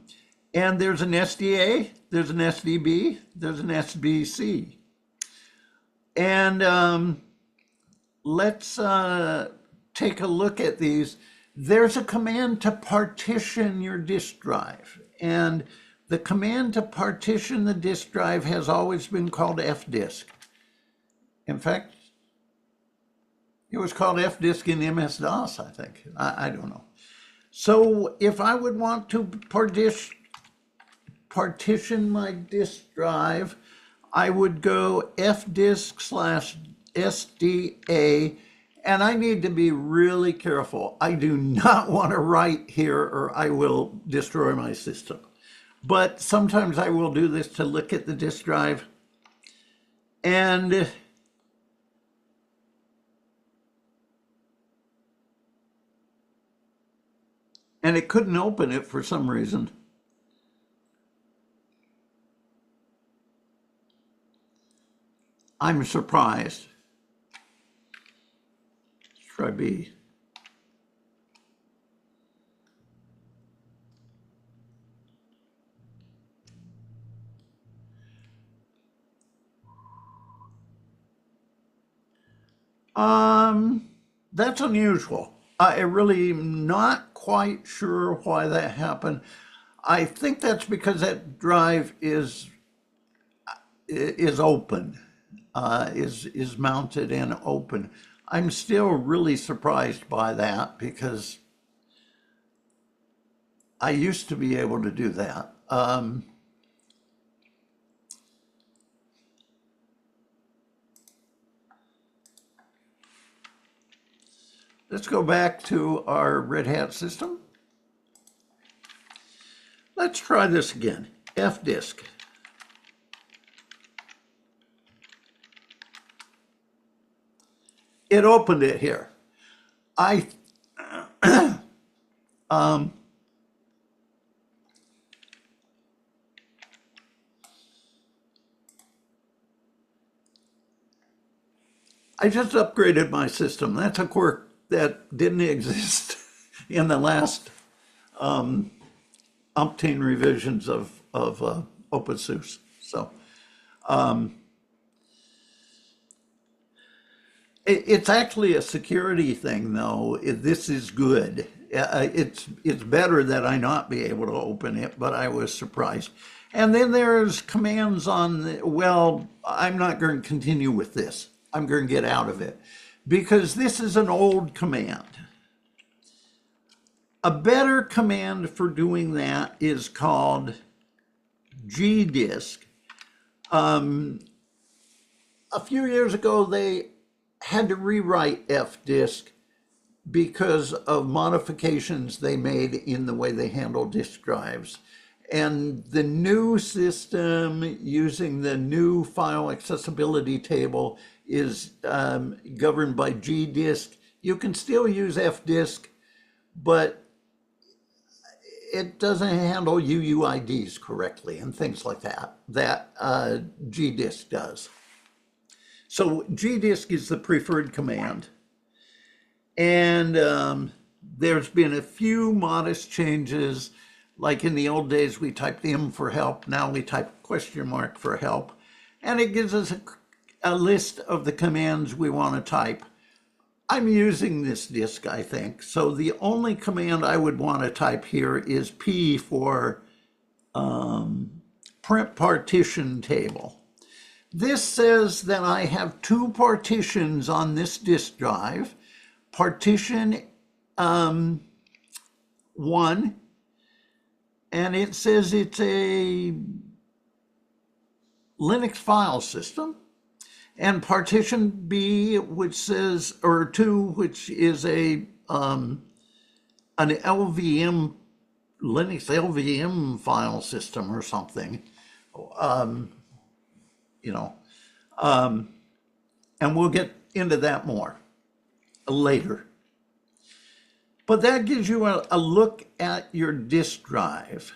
there's an SDA, there's an SDB, there's an SBC. And let's take a look at these. There's a command to partition your disk drive. And the command to partition the disk drive has always been called fdisk. In fact, it was called fdisk in MS-DOS, I think. I don't know. So if I would want to partition my disk drive, I would go fdisk/SDA, and I need to be really careful. I do not want to write here or I will destroy my system. But sometimes I will do this to look at the disk drive. And it couldn't open it for some reason. I'm surprised. Let's try B. That's unusual. I really am not quite sure why that happened. I think that's because that drive is open, is mounted and open. I'm still really surprised by that because I used to be able to do that. Let's go back to our Red Hat system. Let's try this again. Fdisk. It opened it here. I I just upgraded my system. That's a quirk that didn't exist in the last umpteen revisions of OpenSUSE. So it's actually a security thing, though. This is good. It's better that I not be able to open it, but I was surprised. And then there's commands on well, I'm not going to continue with this. I'm going to get out of it because this is an old command. A better command for doing that is called gdisk. A few years ago, they had to rewrite fdisk because of modifications they made in the way they handle disk drives. And the new system using the new file accessibility table is governed by gdisk. You can still use fdisk, but it doesn't handle UUIDs correctly and things like that, that gdisk does. So gdisk is the preferred command. And there's been a few modest changes. Like in the old days, we typed M for help. Now we type question mark for help. And it gives us a list of the commands we want to type. I'm using this disk, I think. So the only command I would want to type here is P for print partition table. This says that I have two partitions on this disk drive. Partition 1, and it says it's a Linux file system. And partition B, which says, or 2, which is a an LVM, Linux LVM file system or something. And we'll get into that more later. But that gives you a look at your disk drive.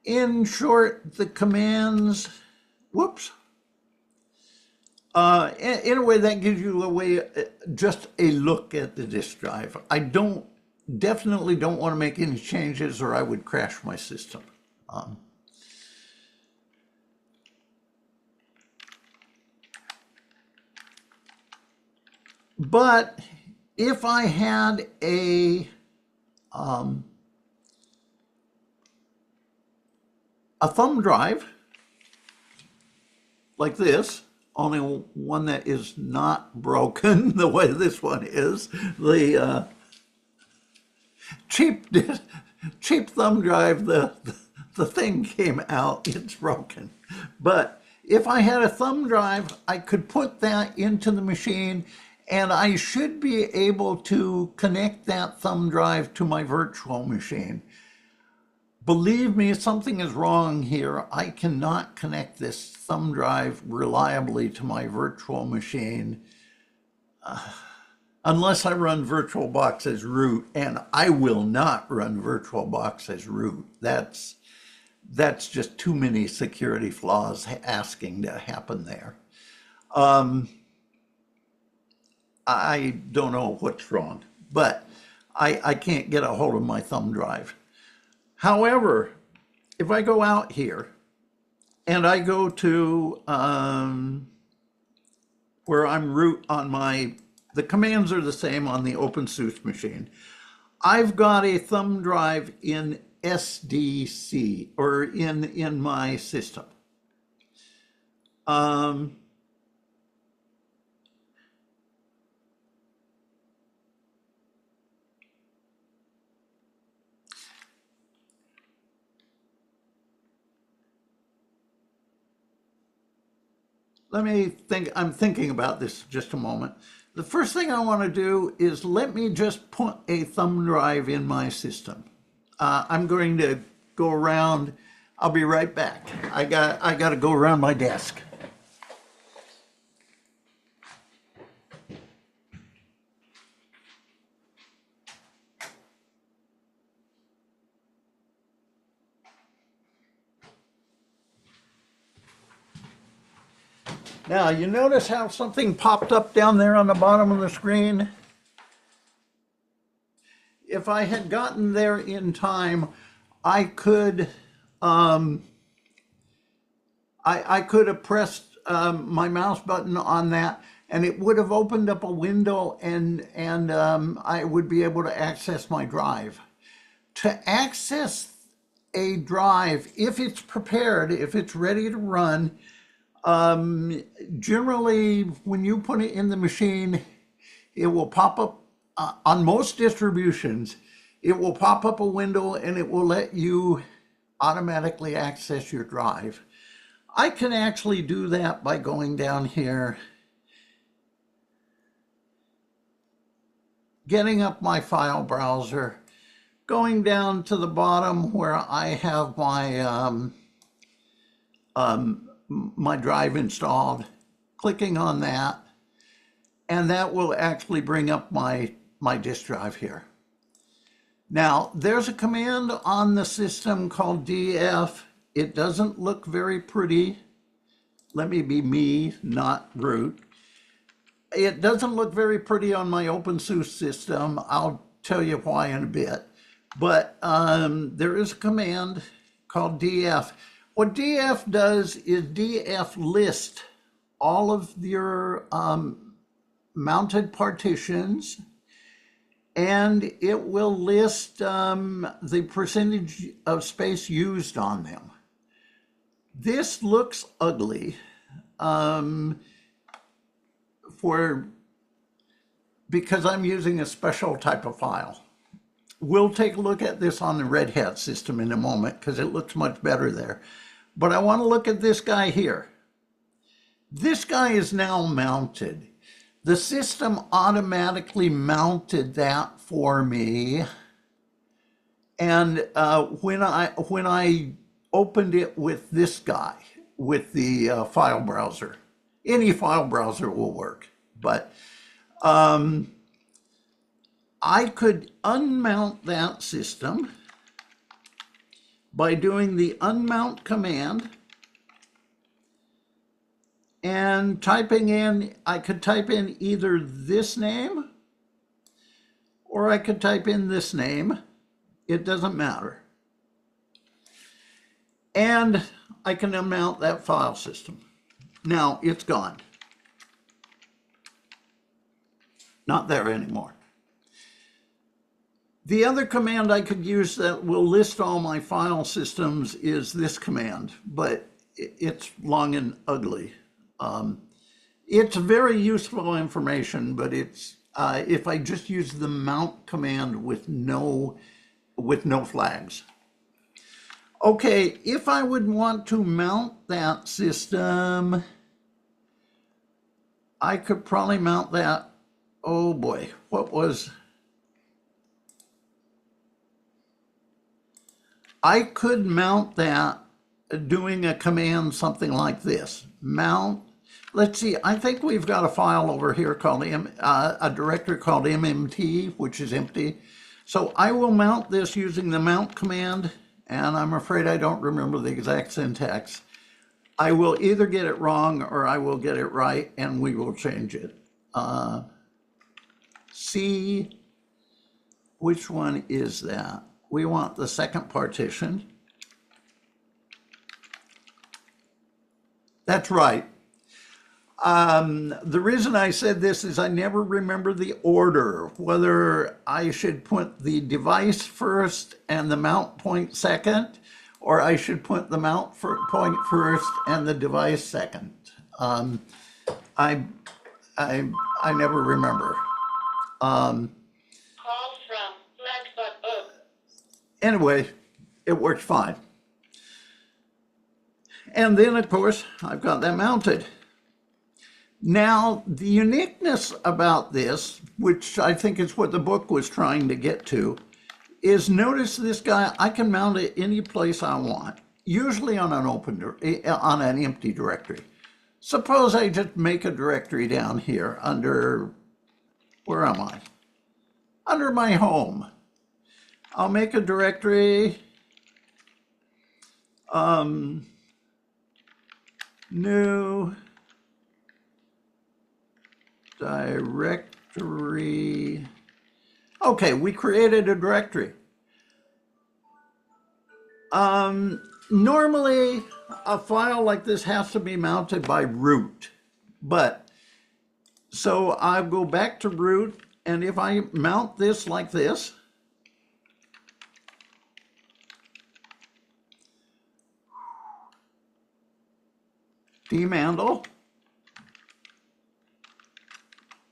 In short, the commands, whoops. In a way, that gives you just a look at the disk drive. I definitely don't want to make any changes or I would crash my system. But if I had a thumb drive like this, only one that is not broken the way this one is, the cheap thumb drive, the thing came out, it's broken. But if I had a thumb drive, I could put that into the machine and I should be able to connect that thumb drive to my virtual machine. Believe me, something is wrong here. I cannot connect this thumb drive reliably to my virtual machine unless I run VirtualBox as root, and I will not run VirtualBox as root. That's just too many security flaws asking to happen there. I don't know what's wrong, but I can't get a hold of my thumb drive. However, if I go out here and I go to where I'm root on the commands are the same on the OpenSUSE machine. I've got a thumb drive in SDC, or in my system. Let me think, I'm thinking about this just a moment. The first thing I want to do is let me just put a thumb drive in my system. I'm going to go around. I'll be right back. I got to go around my desk. Now, you notice how something popped up down there on the bottom of the screen? If I had gotten there in time, I could I could have pressed my mouse button on that, and it would have opened up a window, and I would be able to access my drive. To access a drive, if it's prepared, if it's ready to run, generally, when you put it in the machine, it will pop up, on most distributions, it will pop up a window and it will let you automatically access your drive. I can actually do that by going down here, getting up my file browser, going down to the bottom where I have my drive installed, clicking on that, and that will actually bring up my disk drive here. Now, there's a command on the system called df. It doesn't look very pretty. Let me be me, not root. It doesn't look very pretty on my OpenSUSE system. I'll tell you why in a bit. But there is a command called df. What df does is df list all of your mounted partitions, and it will list the percentage of space used on them. This looks ugly because I'm using a special type of file. We'll take a look at this on the Red Hat system in a moment because it looks much better there. But I want to look at this guy here. This guy is now mounted. The system automatically mounted that for me. And when I opened it with this guy, with the file browser, any file browser will work. But I could unmount that system by doing the unmount command and typing in, I could type in either this name or I could type in this name. It doesn't matter. And I can unmount that file system. Now it's gone. Not there anymore. The other command I could use that will list all my file systems is this command, but it's long and ugly. It's very useful information, but it's if I just use the mount command with no flags. Okay, if I would want to mount that system, I could probably mount that. Oh boy, what was... I could mount that doing a command something like this. Mount, let's see, I think we've got a file over here called, a directory called MMT, which is empty. So I will mount this using the mount command, and I'm afraid I don't remember the exact syntax. I will either get it wrong or I will get it right, and we will change it. C, which one is that? We want the second partition. That's right. The reason I said this is I never remember the order, whether I should put the device first and the mount point second, or I should put the point first and the device second. Um, I, I never remember. Um, Call from Blackfoot. anyway, it worked fine. And then, of course, I've got that mounted. Now, the uniqueness about this, which I think is what the book was trying to get to, is notice this guy, I can mount it any place I want, usually on an empty directory. Suppose I just make a directory down here under, where am I? Under my home. I'll make a directory, new directory. Okay, we created a directory. Normally, a file like this has to be mounted by root, but so I go back to root, and if I mount this like this, Mandel,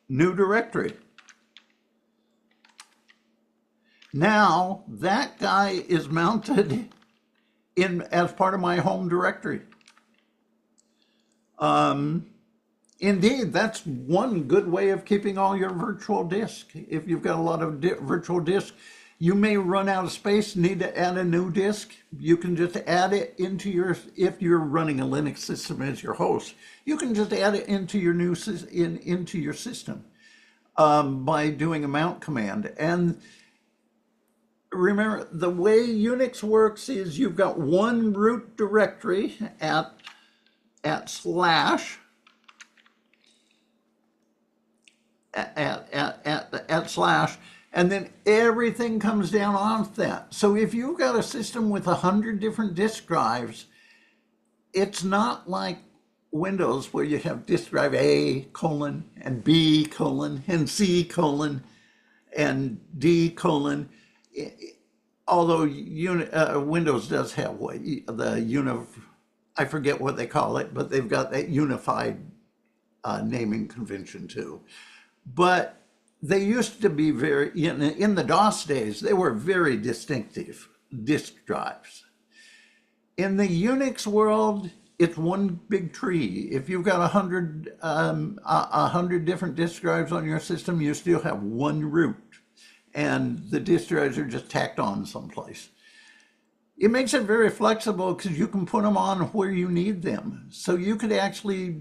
new directory. Now that guy is mounted in as part of my home directory. Indeed, that's one good way of keeping all your virtual disk. If you've got a lot of virtual disk, you may run out of space, need to add a new disk. You can just add it into your, if you're running a Linux system as your host, you can just add it into your new into your system by doing a mount command. And remember, the way Unix works is you've got one root directory at slash, and then everything comes down off that. So if you've got a system with 100 different disk drives, it's not like Windows where you have disk drive A colon and B colon and C colon and D colon. Although Windows does have I forget what they call it, but they've got that unified naming convention too. But they used to be very, in the DOS days, they were very distinctive disk drives. In the Unix world, it's one big tree. If you've got 100 different disk drives on your system, you still have one root, and the disk drives are just tacked on someplace. It makes it very flexible because you can put them on where you need them. So you could actually,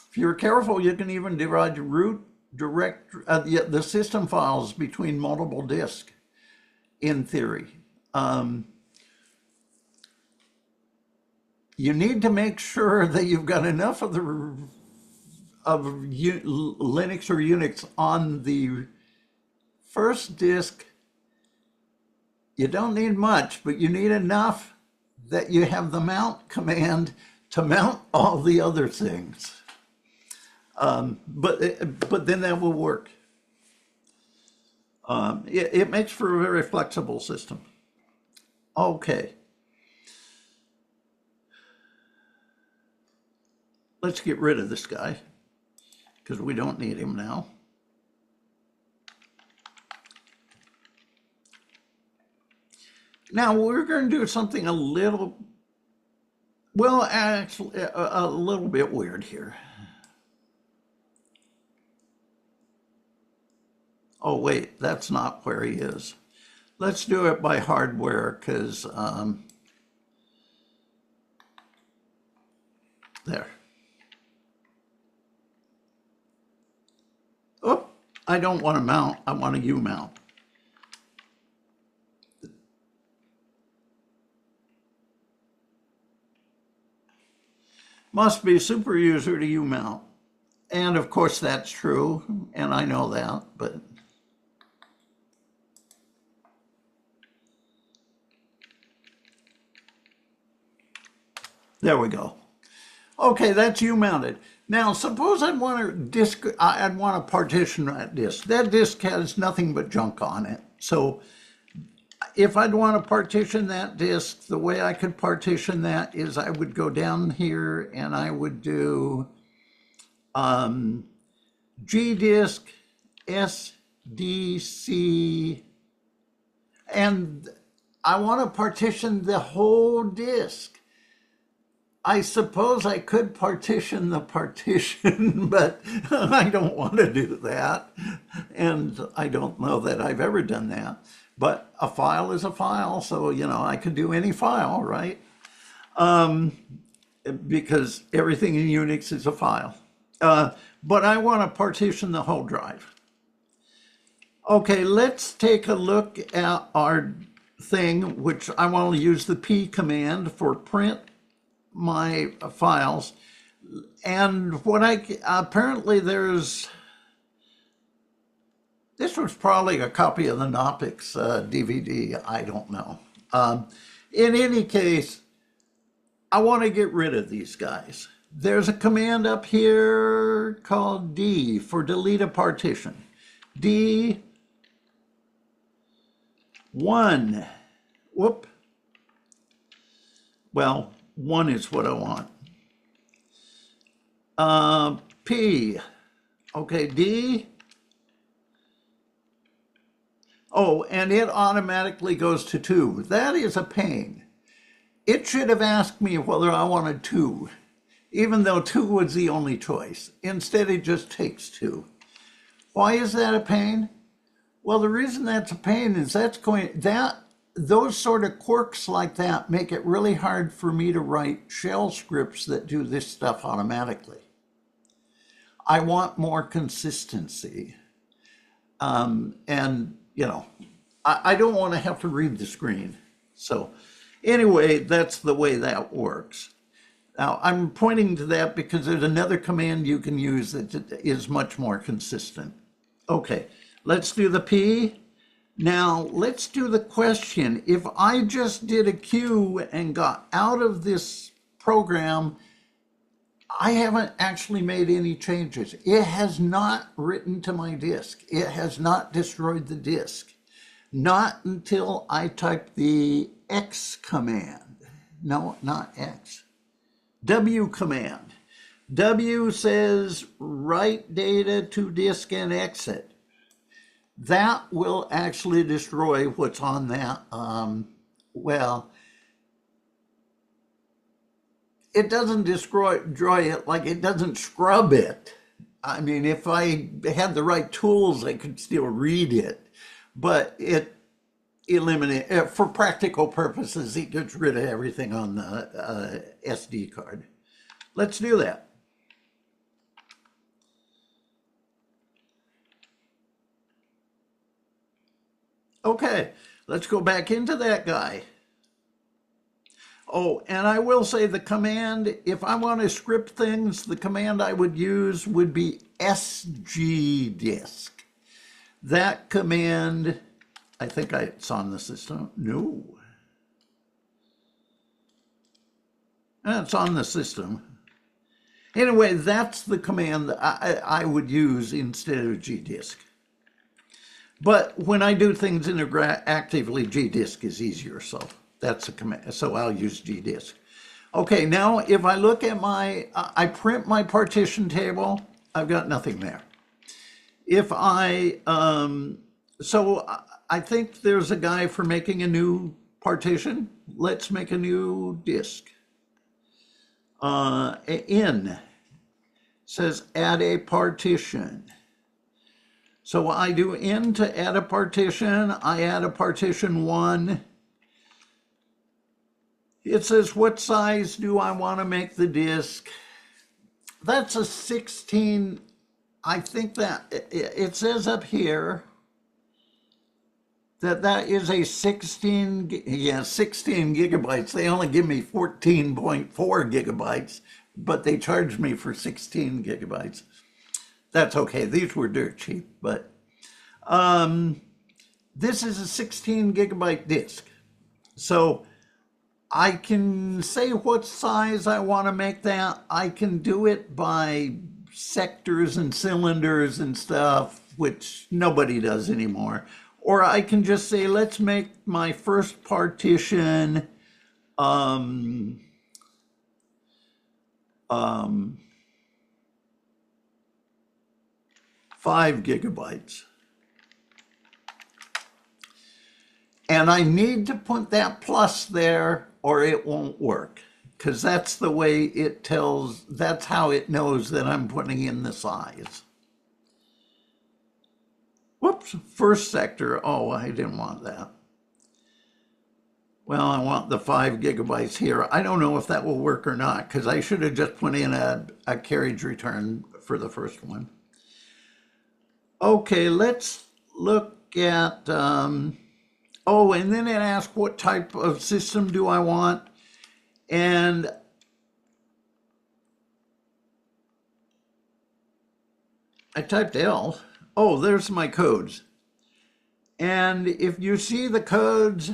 if you're careful, you can even divide root the system files between multiple disks, in theory. You need to make sure that you've got enough of Linux or Unix on the first disk. You don't need much, but you need enough that you have the mount command to mount all the other things. But then that will work. It makes for a very flexible system. Okay. Let's get rid of this guy because we don't need him now. Now we're going to do something a little, well, actually a little bit weird here. Oh, wait, that's not where he is. Let's do it by hardware because, there. Oh, I don't want to mount, I want a U mount. Must be super user to U mount. And of course that's true, and I know that, but There we go. Okay, that's U mounted. Now, suppose I'd want to partition that disk. That disk has nothing but junk on it. So if I'd want to partition that disk, the way I could partition that is I would go down here and I would do G disk, SDC, and I want to partition the whole disk. I suppose I could partition the partition, but I don't want to do that. And I don't know that I've ever done that. But a file is a file, so, I could do any file, right? Because everything in Unix is a file. But I want to partition the whole drive. Okay, let's take a look at our thing, which I want to use the P command for print my files. And apparently this was probably a copy of the Knoppix DVD, I don't know. In any case, I want to get rid of these guys. There's a command up here called D for delete a partition. D1. Whoop. Well, 1 is what I want. P. Okay, D. Oh, and it automatically goes to 2. That is a pain. It should have asked me whether I wanted 2, even though 2 was the only choice. Instead, it just takes 2. Why is that a pain? Well, the reason that's a pain is those sort of quirks like that make it really hard for me to write shell scripts that do this stuff automatically. I want more consistency. And, I don't want to have to read the screen. So anyway, that's the way that works. Now, I'm pointing to that because there's another command you can use that is much more consistent. Okay, let's do the P. Now, let's do the question. If I just did a Q and got out of this program, I haven't actually made any changes. It has not written to my disk. It has not destroyed the disk. Not until I type the X command. No, not X. W command. W says write data to disk and exit. That will actually destroy what's on that. It doesn't destroy it, like it doesn't scrub it. I mean, if I had the right tools, I could still read it, but it eliminates, for practical purposes, it gets rid of everything on the SD card. Let's do that. Okay, let's go back into that guy. Oh, and I will say the command, if I want to script things, the command I would use would be sgdisk. That command, I think it's on the system. No. It's on the system. Anyway, that's the command that I would use instead of gdisk. But when I do things actively, gdisk is easier, so that's a command. So I'll use gdisk. Okay, now if I look at I print my partition table, I've got nothing there. If so I think there's a guy for making a new partition. Let's make a new disk. In says add a partition. So I do in to add a partition. I add a partition 1. It says, what size do I want to make the disk? That's a 16. I think that it says up here that is a 16 gigabytes. They only give me 14.4 gigabytes, but they charge me for 16 gigabytes. That's okay. These were dirt cheap, but this is a 16 gigabyte disk. So I can say what size I want to make that. I can do it by sectors and cylinders and stuff, which nobody does anymore. Or I can just say, let's make my first partition um, um, 5 gigabytes. And I need to put that plus there or it won't work. Because that's the way it tells, that's how it knows that I'm putting in the size. Whoops, first sector. Oh, I didn't want that. Well, I want the 5 gigabytes here. I don't know if that will work or not because I should have just put in a carriage return for the first one. Okay, let's look at, oh, and then it asks what type of system do I want? And I typed L. Oh, there's my codes. And if you see the codes,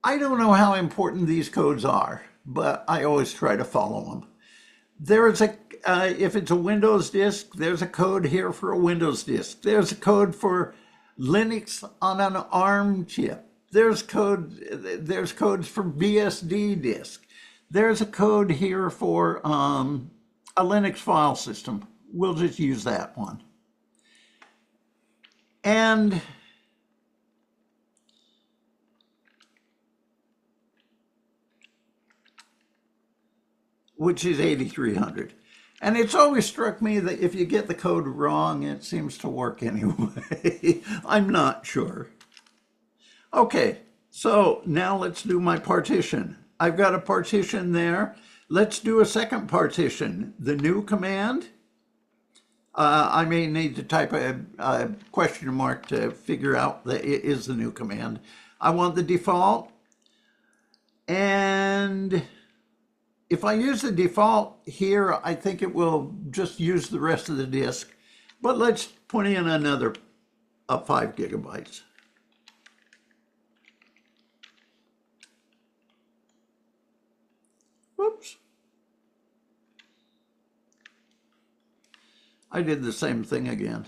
I don't know how important these codes are, but I always try to follow them. There's a, if it's a Windows disk, there's a code here for a Windows disk. There's a code for Linux on an ARM chip. There's codes for BSD disk. There's a code here for a Linux file system. We'll just use that one. And which is 8300. And it's always struck me that if you get the code wrong, it seems to work anyway. I'm not sure. Okay, so now let's do my partition. I've got a partition there. Let's do a second partition. The new command. I may need to type a question mark to figure out that it is the new command. I want the default. And if I use the default here, I think it will just use the rest of the disk. But let's put in another 5 gigabytes. Whoops. I did the same thing again.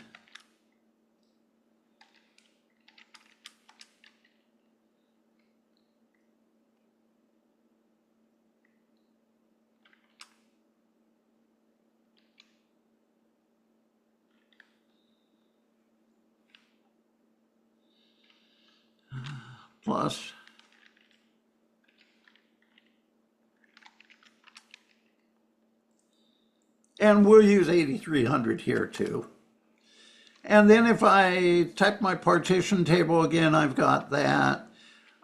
Plus. And we'll use 8300 here too. And then if I type my partition table again, I've got that.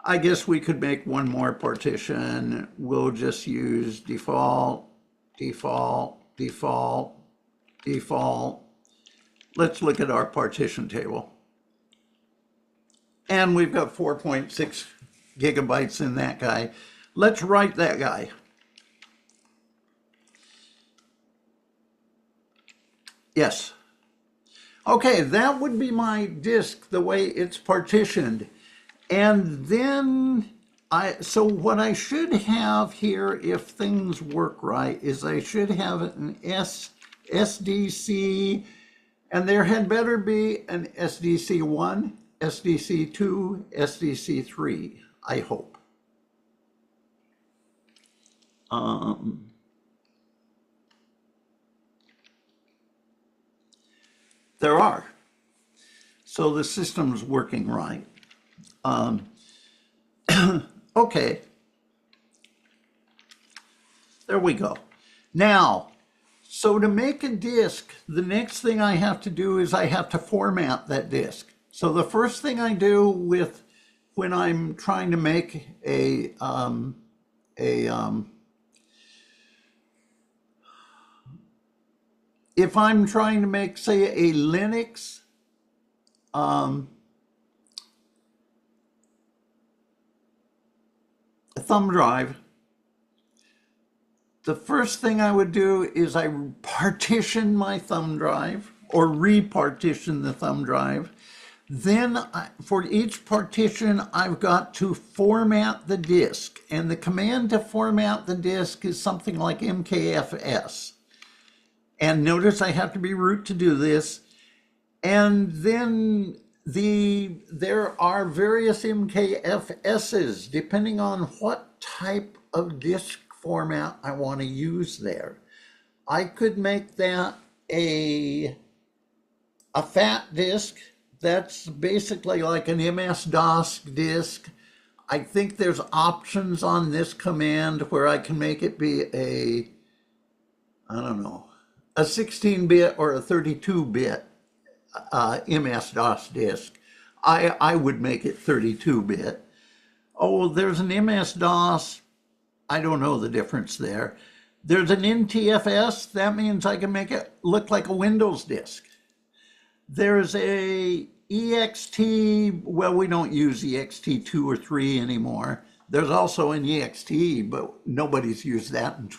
I guess we could make one more partition. We'll just use default, default, default, default. Let's look at our partition table. And we've got 4.6 gigabytes in that guy. Let's write that guy. Yes. Okay, that would be my disk, the way it's partitioned. And then so what I should have here, if things work right, is I should have an SDC, and there had better be an SDC1, SDC2, SDC3, I hope. There are. So the system's working right. Okay. There we go. Now, so to make a disk, the next thing I have to do is I have to format that disk. So the first thing I do when I'm trying to make if I'm trying to make, say, a Linux a thumb drive, the first thing I would do is I partition my thumb drive or repartition the thumb drive. Then for each partition, I've got to format the disk. And the command to format the disk is something like mkfs. And notice I have to be root to do this. And then there are various MKFSs depending on what type of disk format I want to use there. I could make that a fat disk. That's basically like an MS-DOS disk. I think there's options on this command where I can make it be I don't know, a 16-bit or a 32-bit MS-DOS disk. I would make it 32-bit. Oh, there's an MS-DOS. I don't know the difference there. There's an NTFS. That means I can make it look like a Windows disk. There's a EXT. Well, we don't use EXT 2 or 3 anymore. There's also an EXT, but nobody's used that in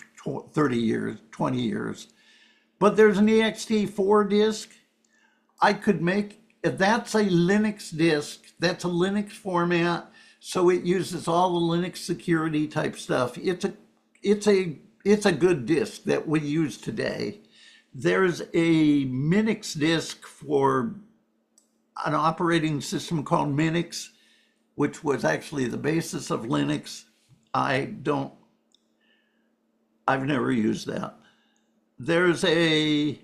30 years, 20 years. But there's an EXT 4 disk. I could make, if that's a Linux disk, that's a Linux format, so it uses all the Linux security type stuff. It's a good disk that we use today. There's a Minix disk for an operating system called Minix, which was actually the basis of Linux. I've never used that. There's a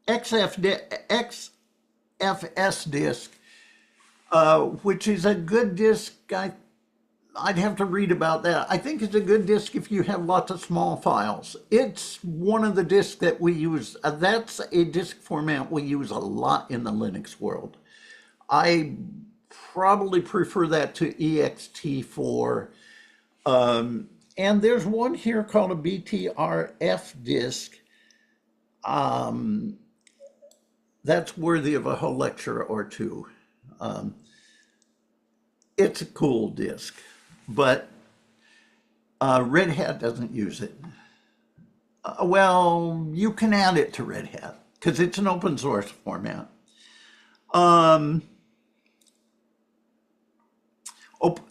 XFS disk, which is a good disk. I'd have to read about that. I think it's a good disk if you have lots of small files. It's one of the disks that we use. That's a disk format we use a lot in the Linux world. I probably prefer that to ext4. And there's one here called a BTRF disk. That's worthy of a whole lecture or two. It's a cool disk, but Red Hat doesn't use it. Well, you can add it to Red Hat because it's an open source format.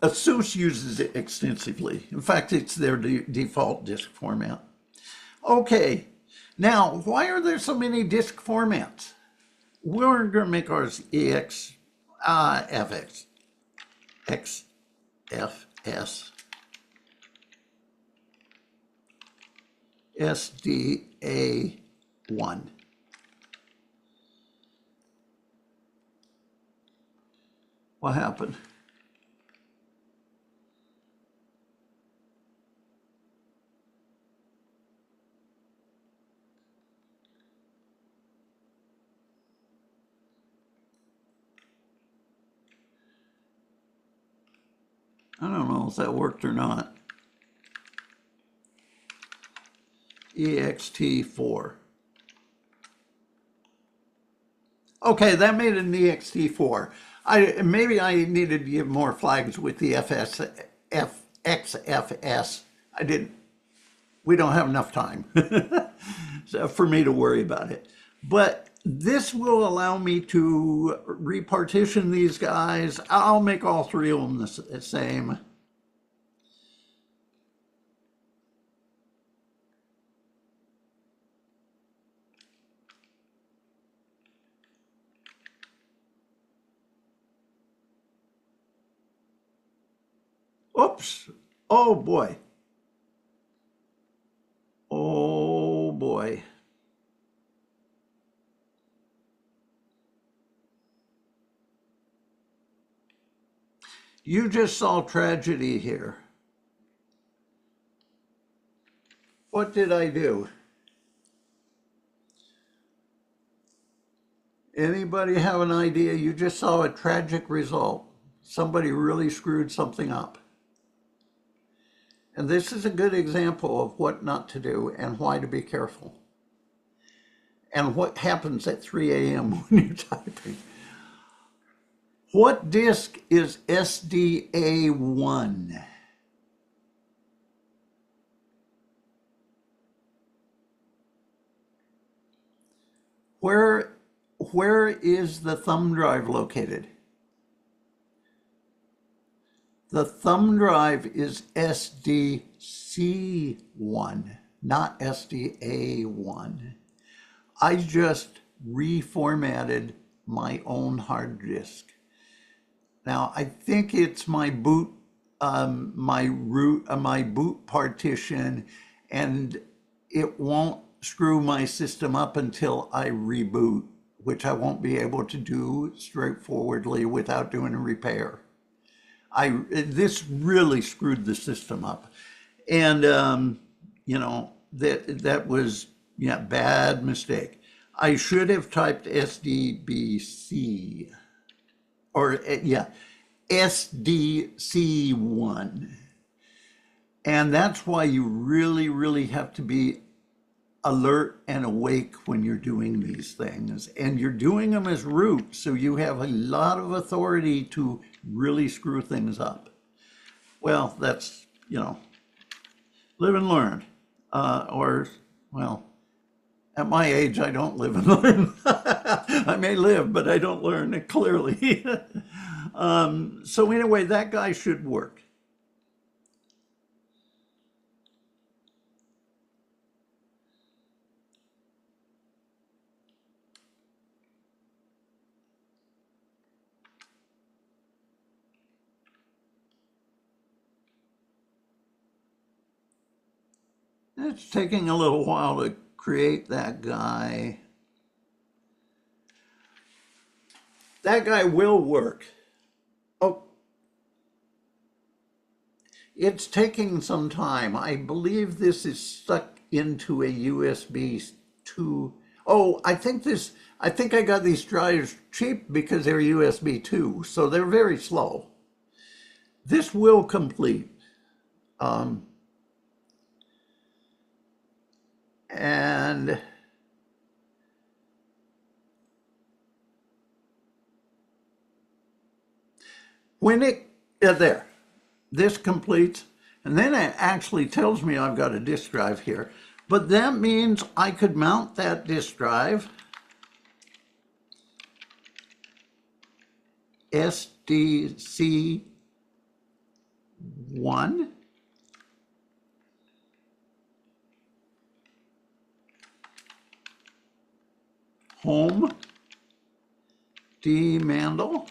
ASUS uses it extensively. In fact, it's their default disk format. Okay, now why are there so many disk formats? We're going to make ours FX, XFS, SDA1. What happened? I don't know if that worked or not. ext4. Okay, that made it an ext4. Maybe I needed to give more flags with the XFS. I didn't. We don't have enough time for me to worry about it. But this will allow me to repartition these guys. I'll make all three of them the same. Oops. Oh boy. Oh boy. You just saw tragedy here. What did I do? Anybody have an idea? You just saw a tragic result. Somebody really screwed something up. And this is a good example of what not to do and why to be careful. And what happens at 3 a.m. when you're typing. What disk is SDA1? where is the thumb drive located? The thumb drive is SDC1, not SDA1. I just reformatted my own hard disk. Now I think it's my boot, my boot partition, and it won't screw my system up until I reboot, which I won't be able to do straightforwardly without doing a repair. This really screwed the system up, and that was, yeah, bad mistake. I should have typed SDBC, or yeah, SDC1, and that's why you really have to be alert and awake when you're doing these things, and you're doing them as root, so you have a lot of authority to really screw things up. Well, that's, live and learn. Well, at my age, I don't live and learn. I may live, but I don't learn it clearly. So anyway, that guy should work. It's taking a little while to create that guy. That guy will work. Oh, it's taking some time. I believe this is stuck into a USB 2. Oh, I think I got these drives cheap because they're USB 2, so they're very slow. This will complete. And when this completes, and then it actually tells me I've got a disk drive here, but that means I could mount that disk drive, SDC1, home, D Mandel,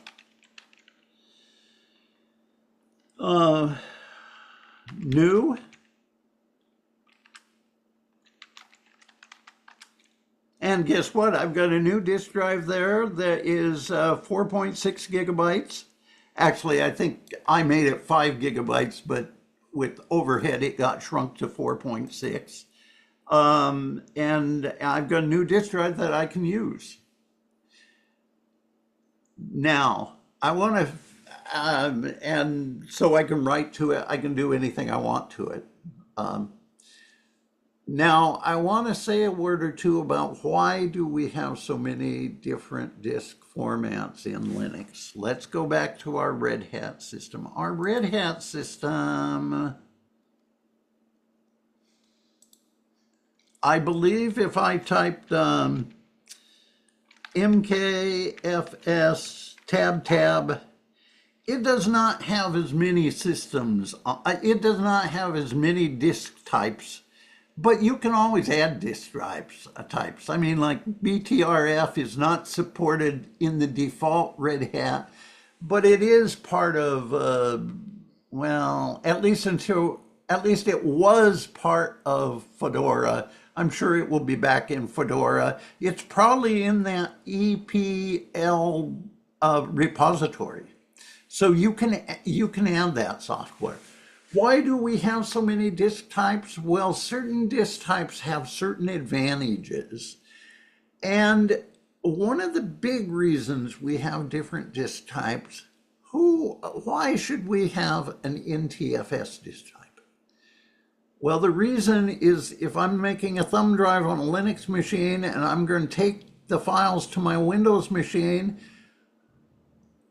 new, and guess what? I've got a new disk drive there that is 4.6 gigabytes. Actually, I think I made it 5 gigabytes, but with overhead, it got shrunk to 4.6. And I've got a new disk drive that I can use. Now, I want to, and so I can write to it, I can do anything I want to it. Now, I want to say a word or two about why do we have so many different disk formats in Linux. Let's go back to our Red Hat system. Our Red Hat system, I believe if I typed MKFS tab, it does not have as many systems. It does not have as many disk types, but you can always add disk types. I mean, like BTRF is not supported in the default Red Hat, but it is part of, well, at least it was part of Fedora. I'm sure it will be back in Fedora. It's probably in that EPL repository. So you can add that software. Why do we have so many disk types? Well, certain disk types have certain advantages. And one of the big reasons we have different disk types, why should we have an NTFS disk type? Well, the reason is if I'm making a thumb drive on a Linux machine and I'm going to take the files to my Windows machine,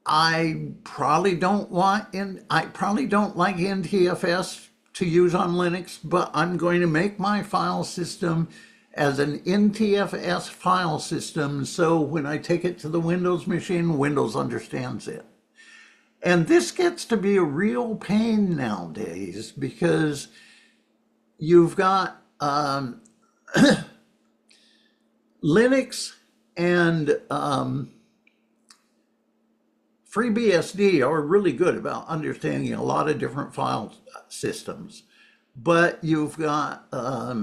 I probably don't like NTFS to use on Linux, but I'm going to make my file system as an NTFS file system, so when I take it to the Windows machine, Windows understands it. And this gets to be a real pain nowadays because you've got Linux and FreeBSD are really good about understanding a lot of different file systems. But you've got, I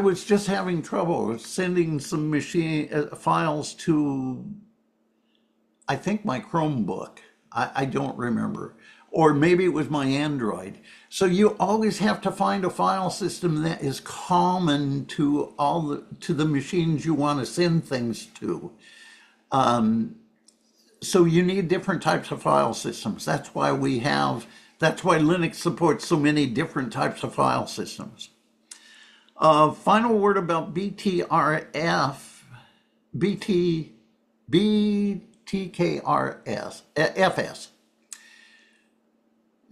was just having trouble sending some machine files to, I think, my Chromebook. I don't remember. Or maybe it was my Android. So you always have to find a file system that is common to to the machines you want to send things to. So you need different types of file systems. That's why Linux supports so many different types of file systems. Final word about FS.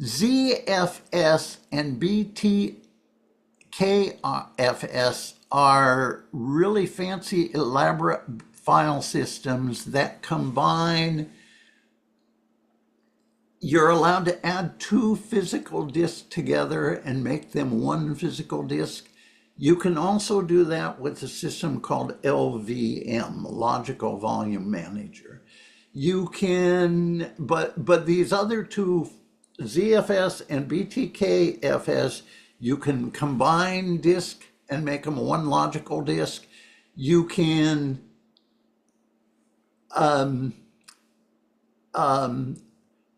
ZFS and BTKFS are really fancy, elaborate file systems that combine. You're allowed to add two physical disks together and make them one physical disk. You can also do that with a system called LVM, Logical Volume Manager. You can, but these other two, ZFS and BTKFS, you can combine disk and make them one logical disk. You can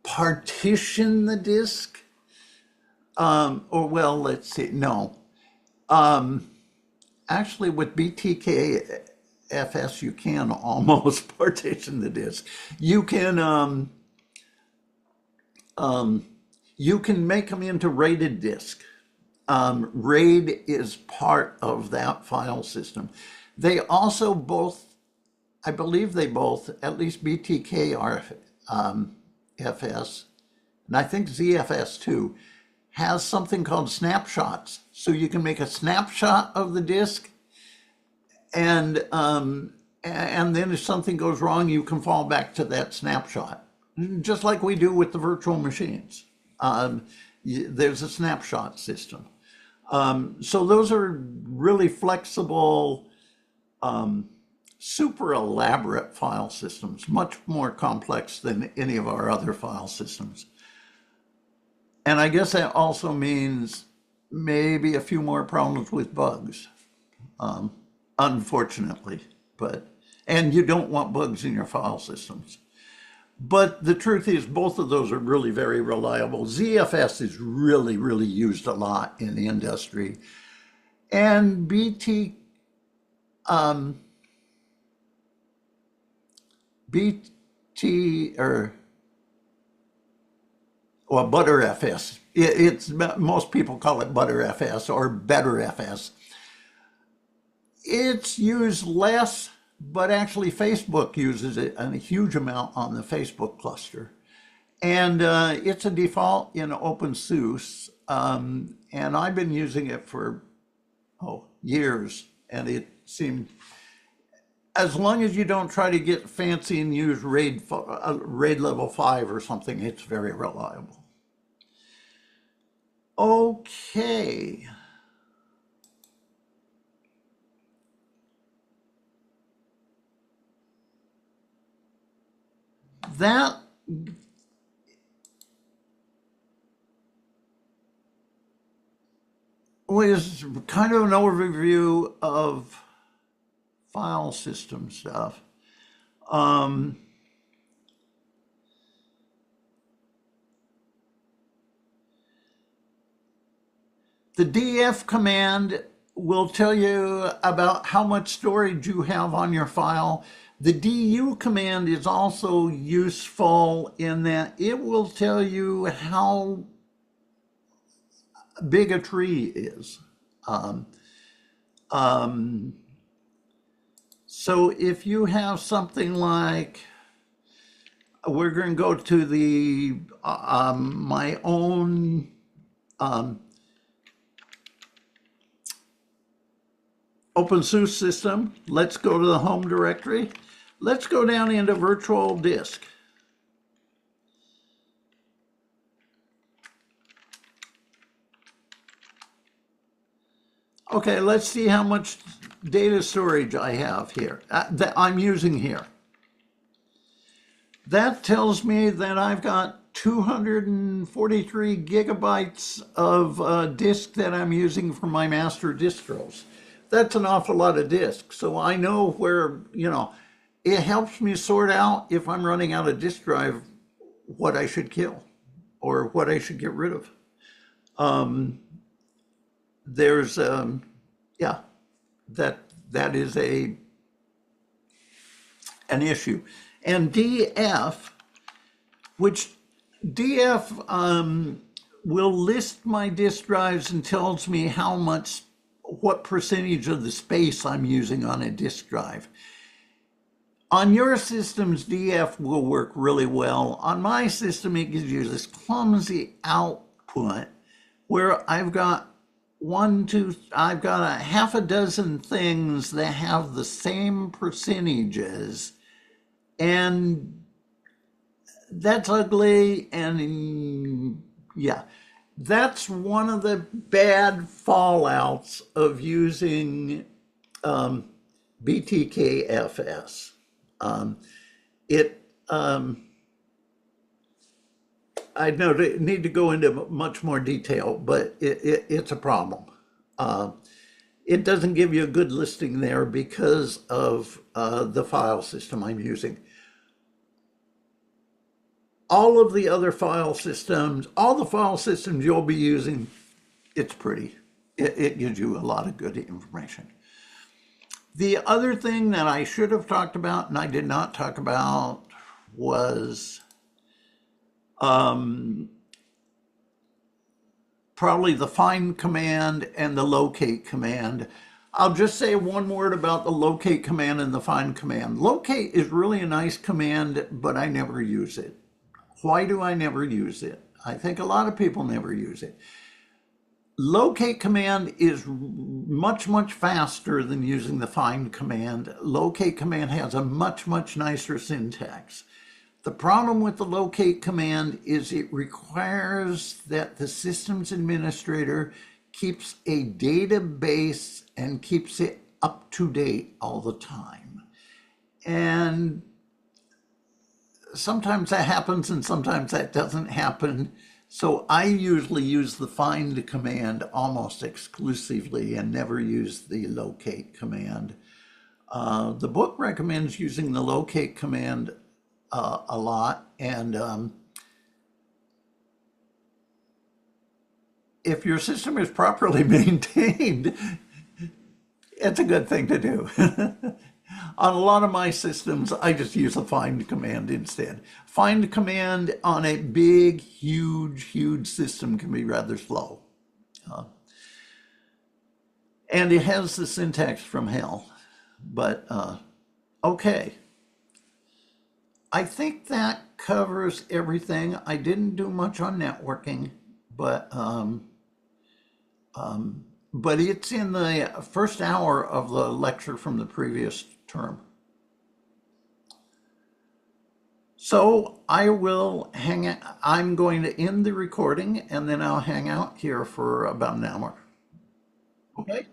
partition the disk, or well, let's see, no. Actually, with BTKFS, you can almost partition the disk. You can make them into RAID disk. RAID is part of that file system. They also both, I believe they both, at least BTK are FS, and I think ZFS too, has something called snapshots. So you can make a snapshot of the disk, and then if something goes wrong, you can fall back to that snapshot, just like we do with the virtual machines. There's a snapshot system. So those are really flexible, super elaborate file systems, much more complex than any of our other file systems. And I guess that also means maybe a few more problems with bugs, unfortunately. And you don't want bugs in your file systems. But the truth is, both of those are really very reliable. ZFS is really, really used a lot in the industry. And BT or ButterFS. It's most people call it ButterFS or BetterFS. It's used less, but actually Facebook uses it a huge amount on the Facebook cluster. And it's a default in OpenSUSE. And I've been using it for, years. And it seemed, as long as you don't try to get fancy and use RAID level 5 or something, it's very reliable. Okay. That was kind of an overview of file system stuff. The df command will tell you about how much storage you have on your file. The du command is also useful in that it will tell you how big a tree is. So if you have something like, we're going to go to the my own OpenSUSE system. Let's go to the home directory. Let's go down into virtual disk. Okay, let's see how much data storage I have here, that I'm using here. That tells me that I've got 243 gigabytes of disk that I'm using for my master distros. That's an awful lot of disk. So I know where, it helps me sort out if I'm running out of disk drive, what I should kill or what I should get rid of. There's, yeah, that is an issue. And DF, which DF will list my disk drives and tells me what percentage of the space I'm using on a disk drive. On your systems, DF will work really well. On my system, it gives you this clumsy output where I've got I've got a half a dozen things that have the same percentages, and that's ugly. And yeah, that's one of the bad fallouts of using BTKFS. I need to go into much more detail, but it's a problem. It doesn't give you a good listing there because of the file system I'm using. All of the other file systems, all the file systems you'll be using, it's pretty. It gives you a lot of good information. The other thing that I should have talked about and I did not talk about was probably the find command and the locate command. I'll just say one word about the locate command and the find command. Locate is really a nice command, but I never use it. Why do I never use it? I think a lot of people never use it. Locate command is much, much faster than using the find command. Locate command has a much, much nicer syntax. The problem with the locate command is it requires that the systems administrator keeps a database and keeps it up to date all the time. And sometimes that happens and sometimes that doesn't happen. So I usually use the find command almost exclusively and never use the locate command. The book recommends using the locate command a lot, and if your system is properly maintained, it's a good thing to do. On a lot of my systems, I just use the find command instead. Find command on a big, huge system can be rather slow. And it has the syntax from hell. But, okay. I think that covers everything. I didn't do much on networking, but it's in the first hour of the lecture from the previous term. So I will I'm going to end the recording and then I'll hang out here for about an hour. Okay.